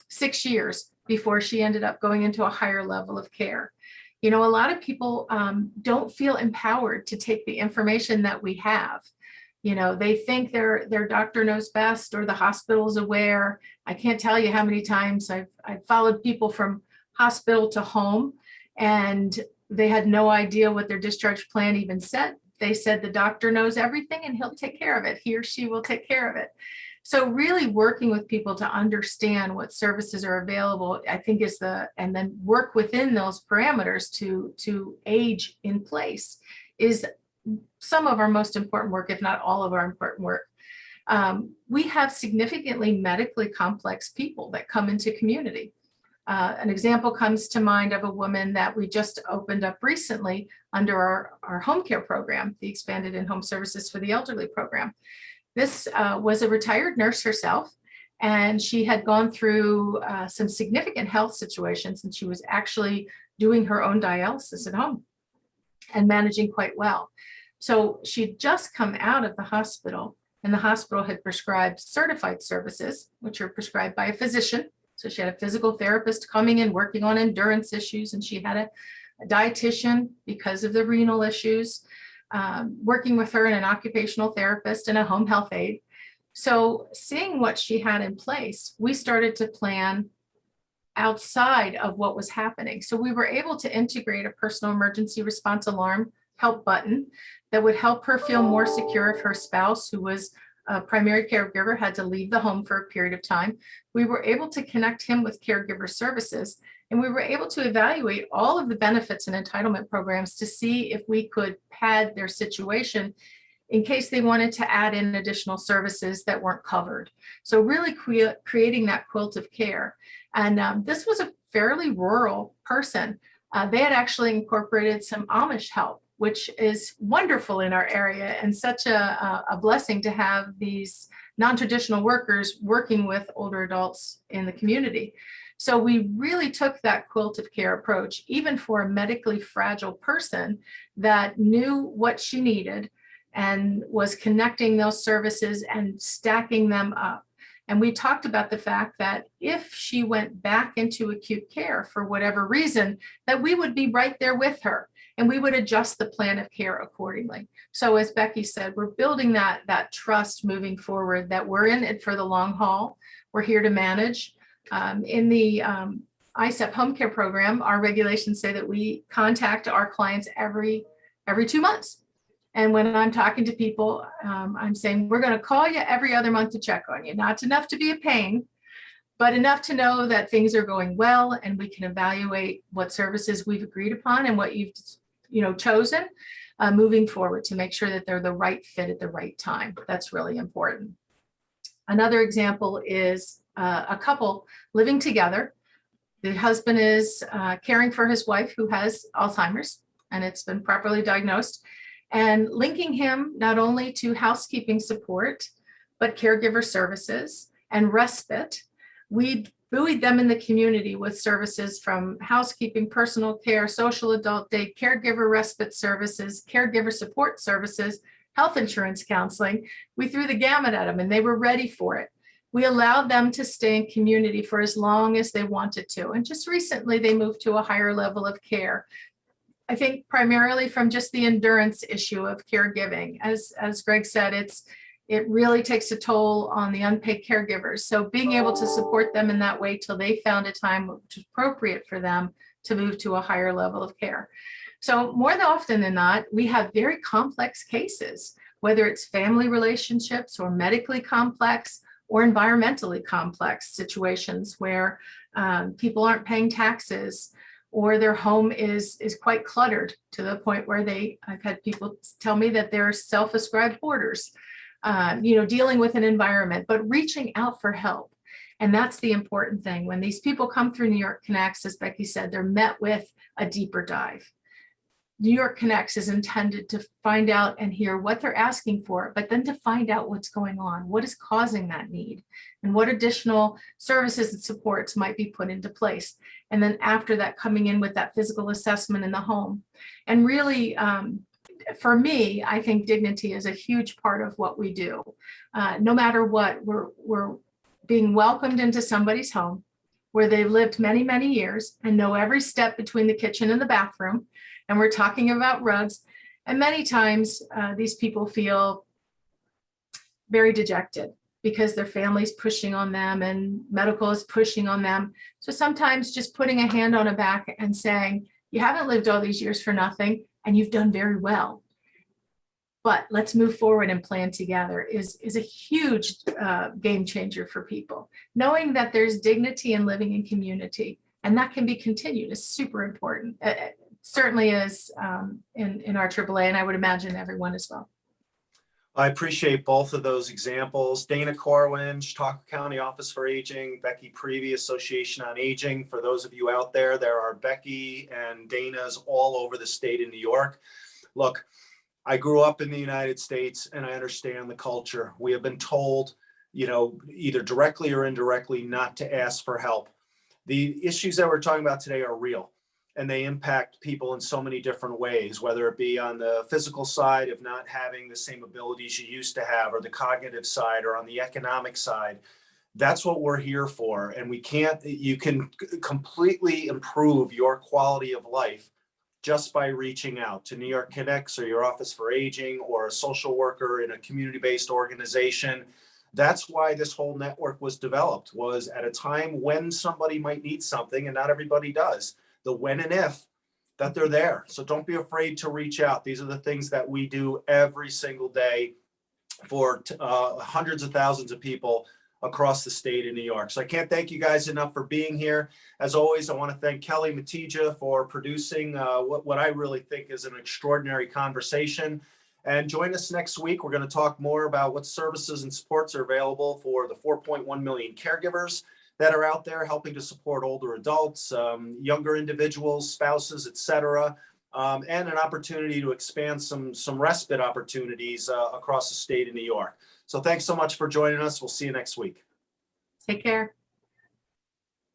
6 years before she ended up going into a higher level of care. A lot of people don't feel empowered to take the information that we have. They think their doctor knows best or the hospital's aware. I can't tell you how many times I've followed people from hospital to home and they had no idea what their discharge plan even said. They said the doctor knows everything and he'll take care of it. He or she will take care of it. So really working with people to understand what services are available, I think and then work within those parameters to age in place is some of our most important work, if not all of our important work. We have significantly medically complex people that come into community. An example comes to mind of a woman that we just opened up recently under our home care program, the Expanded In-Home Services for the Elderly program. This was a retired nurse herself, and she had gone through some significant health situations, and she was actually doing her own dialysis at home and managing quite well. So she'd just come out of the hospital, and the hospital had prescribed certified services, which are prescribed by a physician. So she had a physical therapist coming in, working on endurance issues, and she had a dietitian because of the renal issues, working with her and an occupational therapist and a home health aide. So seeing what she had in place, we started to plan outside of what was happening. So we were able to integrate a personal emergency response alarm help button that would help her feel more secure if her spouse, who was a primary caregiver, had to leave the home for a period of time. We were able to connect him with caregiver services, and we were able to evaluate all of the benefits and entitlement programs to see if we could pad their situation in case they wanted to add in additional services that weren't covered. So really creating that quilt of care. And this was a fairly rural person. They had actually incorporated some Amish help which is wonderful in our area and such a blessing to have these non-traditional workers working with older adults in the community. So we really took that quilt of care approach, even for a medically fragile person that knew what she needed and was connecting those services and stacking them up. And we talked about the fact that if she went back into acute care for whatever reason, that we would be right there with her and we would adjust the plan of care accordingly. So as Becky said, we're building that trust moving forward, that we're in it for the long haul. We're here to manage. In the ISEP home care program, our regulations say that we contact our clients every 2 months. And when I'm talking to people, I'm saying, we're going to call you every other month to check on you. Not enough to be a pain, but enough to know that things are going well and we can evaluate what services we've agreed upon and what you've chosen moving forward to make sure that they're the right fit at the right time. That's really important. Another example is a couple living together. The husband is caring for his wife who has Alzheimer's, and it's been properly diagnosed, and linking him not only to housekeeping support, but caregiver services and respite. We buoyed them in the community with services from housekeeping, personal care, social adult day, caregiver respite services, caregiver support services, health insurance counseling. We threw the gamut at them and they were ready for it. We allowed them to stay in community for as long as they wanted to. And just recently they moved to a higher level of care. I think primarily from just the endurance issue of caregiving. As Greg said, it really takes a toll on the unpaid caregivers. So being able to support them in that way till they found a time which was appropriate for them to move to a higher level of care. So more often than not, we have very complex cases, whether it's family relationships or medically complex or environmentally complex situations where people aren't paying taxes, or their home is quite cluttered to the point where I've had people tell me that they're self-ascribed hoarders, dealing with an environment, but reaching out for help. And that's the important thing. When these people come through New York Connects, as Becky said, they're met with a deeper dive. New York Connects is intended to find out and hear what they're asking for, but then to find out what's going on, what is causing that need, and what additional services and supports might be put into place. And then after that, coming in with that physical assessment in the home. And really, for me, I think dignity is a huge part of what we do. No matter what, we're being welcomed into somebody's home where they've lived many, many years and know every step between the kitchen and the bathroom. And we're talking about rugs. And many times these people feel very dejected because their family's pushing on them and medical is pushing on them. So sometimes just putting a hand on a back and saying, you haven't lived all these years for nothing and you've done very well. But let's move forward and plan together is a huge game changer for people. Knowing that there's dignity in living in community and that can be continued is super important. Certainly is in our AAA, and I would imagine everyone as well. I appreciate both of those examples. Dana Corwin, Chautauqua County Office for Aging, Becky Prevey, Association on Aging. For those of you out there, there are Becky and Danas all over the state of New York. Look, I grew up in the United States and I understand the culture. We have been told, either directly or indirectly not to ask for help. The issues that we're talking about today are real. And they impact people in so many different ways, whether it be on the physical side of not having the same abilities you used to have, or the cognitive side, or on the economic side. That's what we're here for. And you can completely improve your quality of life just by reaching out to New York Connects or your Office for Aging or a social worker in a community-based organization. That's why this whole network was developed, was at a time when somebody might need something, and not everybody does. The when and if that they're there. So don't be afraid to reach out. These are the things that we do every single day for hundreds of thousands of people across the state of New York. So I can't thank you guys enough for being here. As always, I want to thank Kelly Matija for producing what I really think is an extraordinary conversation. And join us next week. We're going to talk more about what services and supports are available for the 4.1 million caregivers that are out there helping to support older adults, younger individuals, spouses, etc. and an opportunity to expand some respite opportunities across the state of New York. So thanks so much for joining us. We'll see you next week. Take care.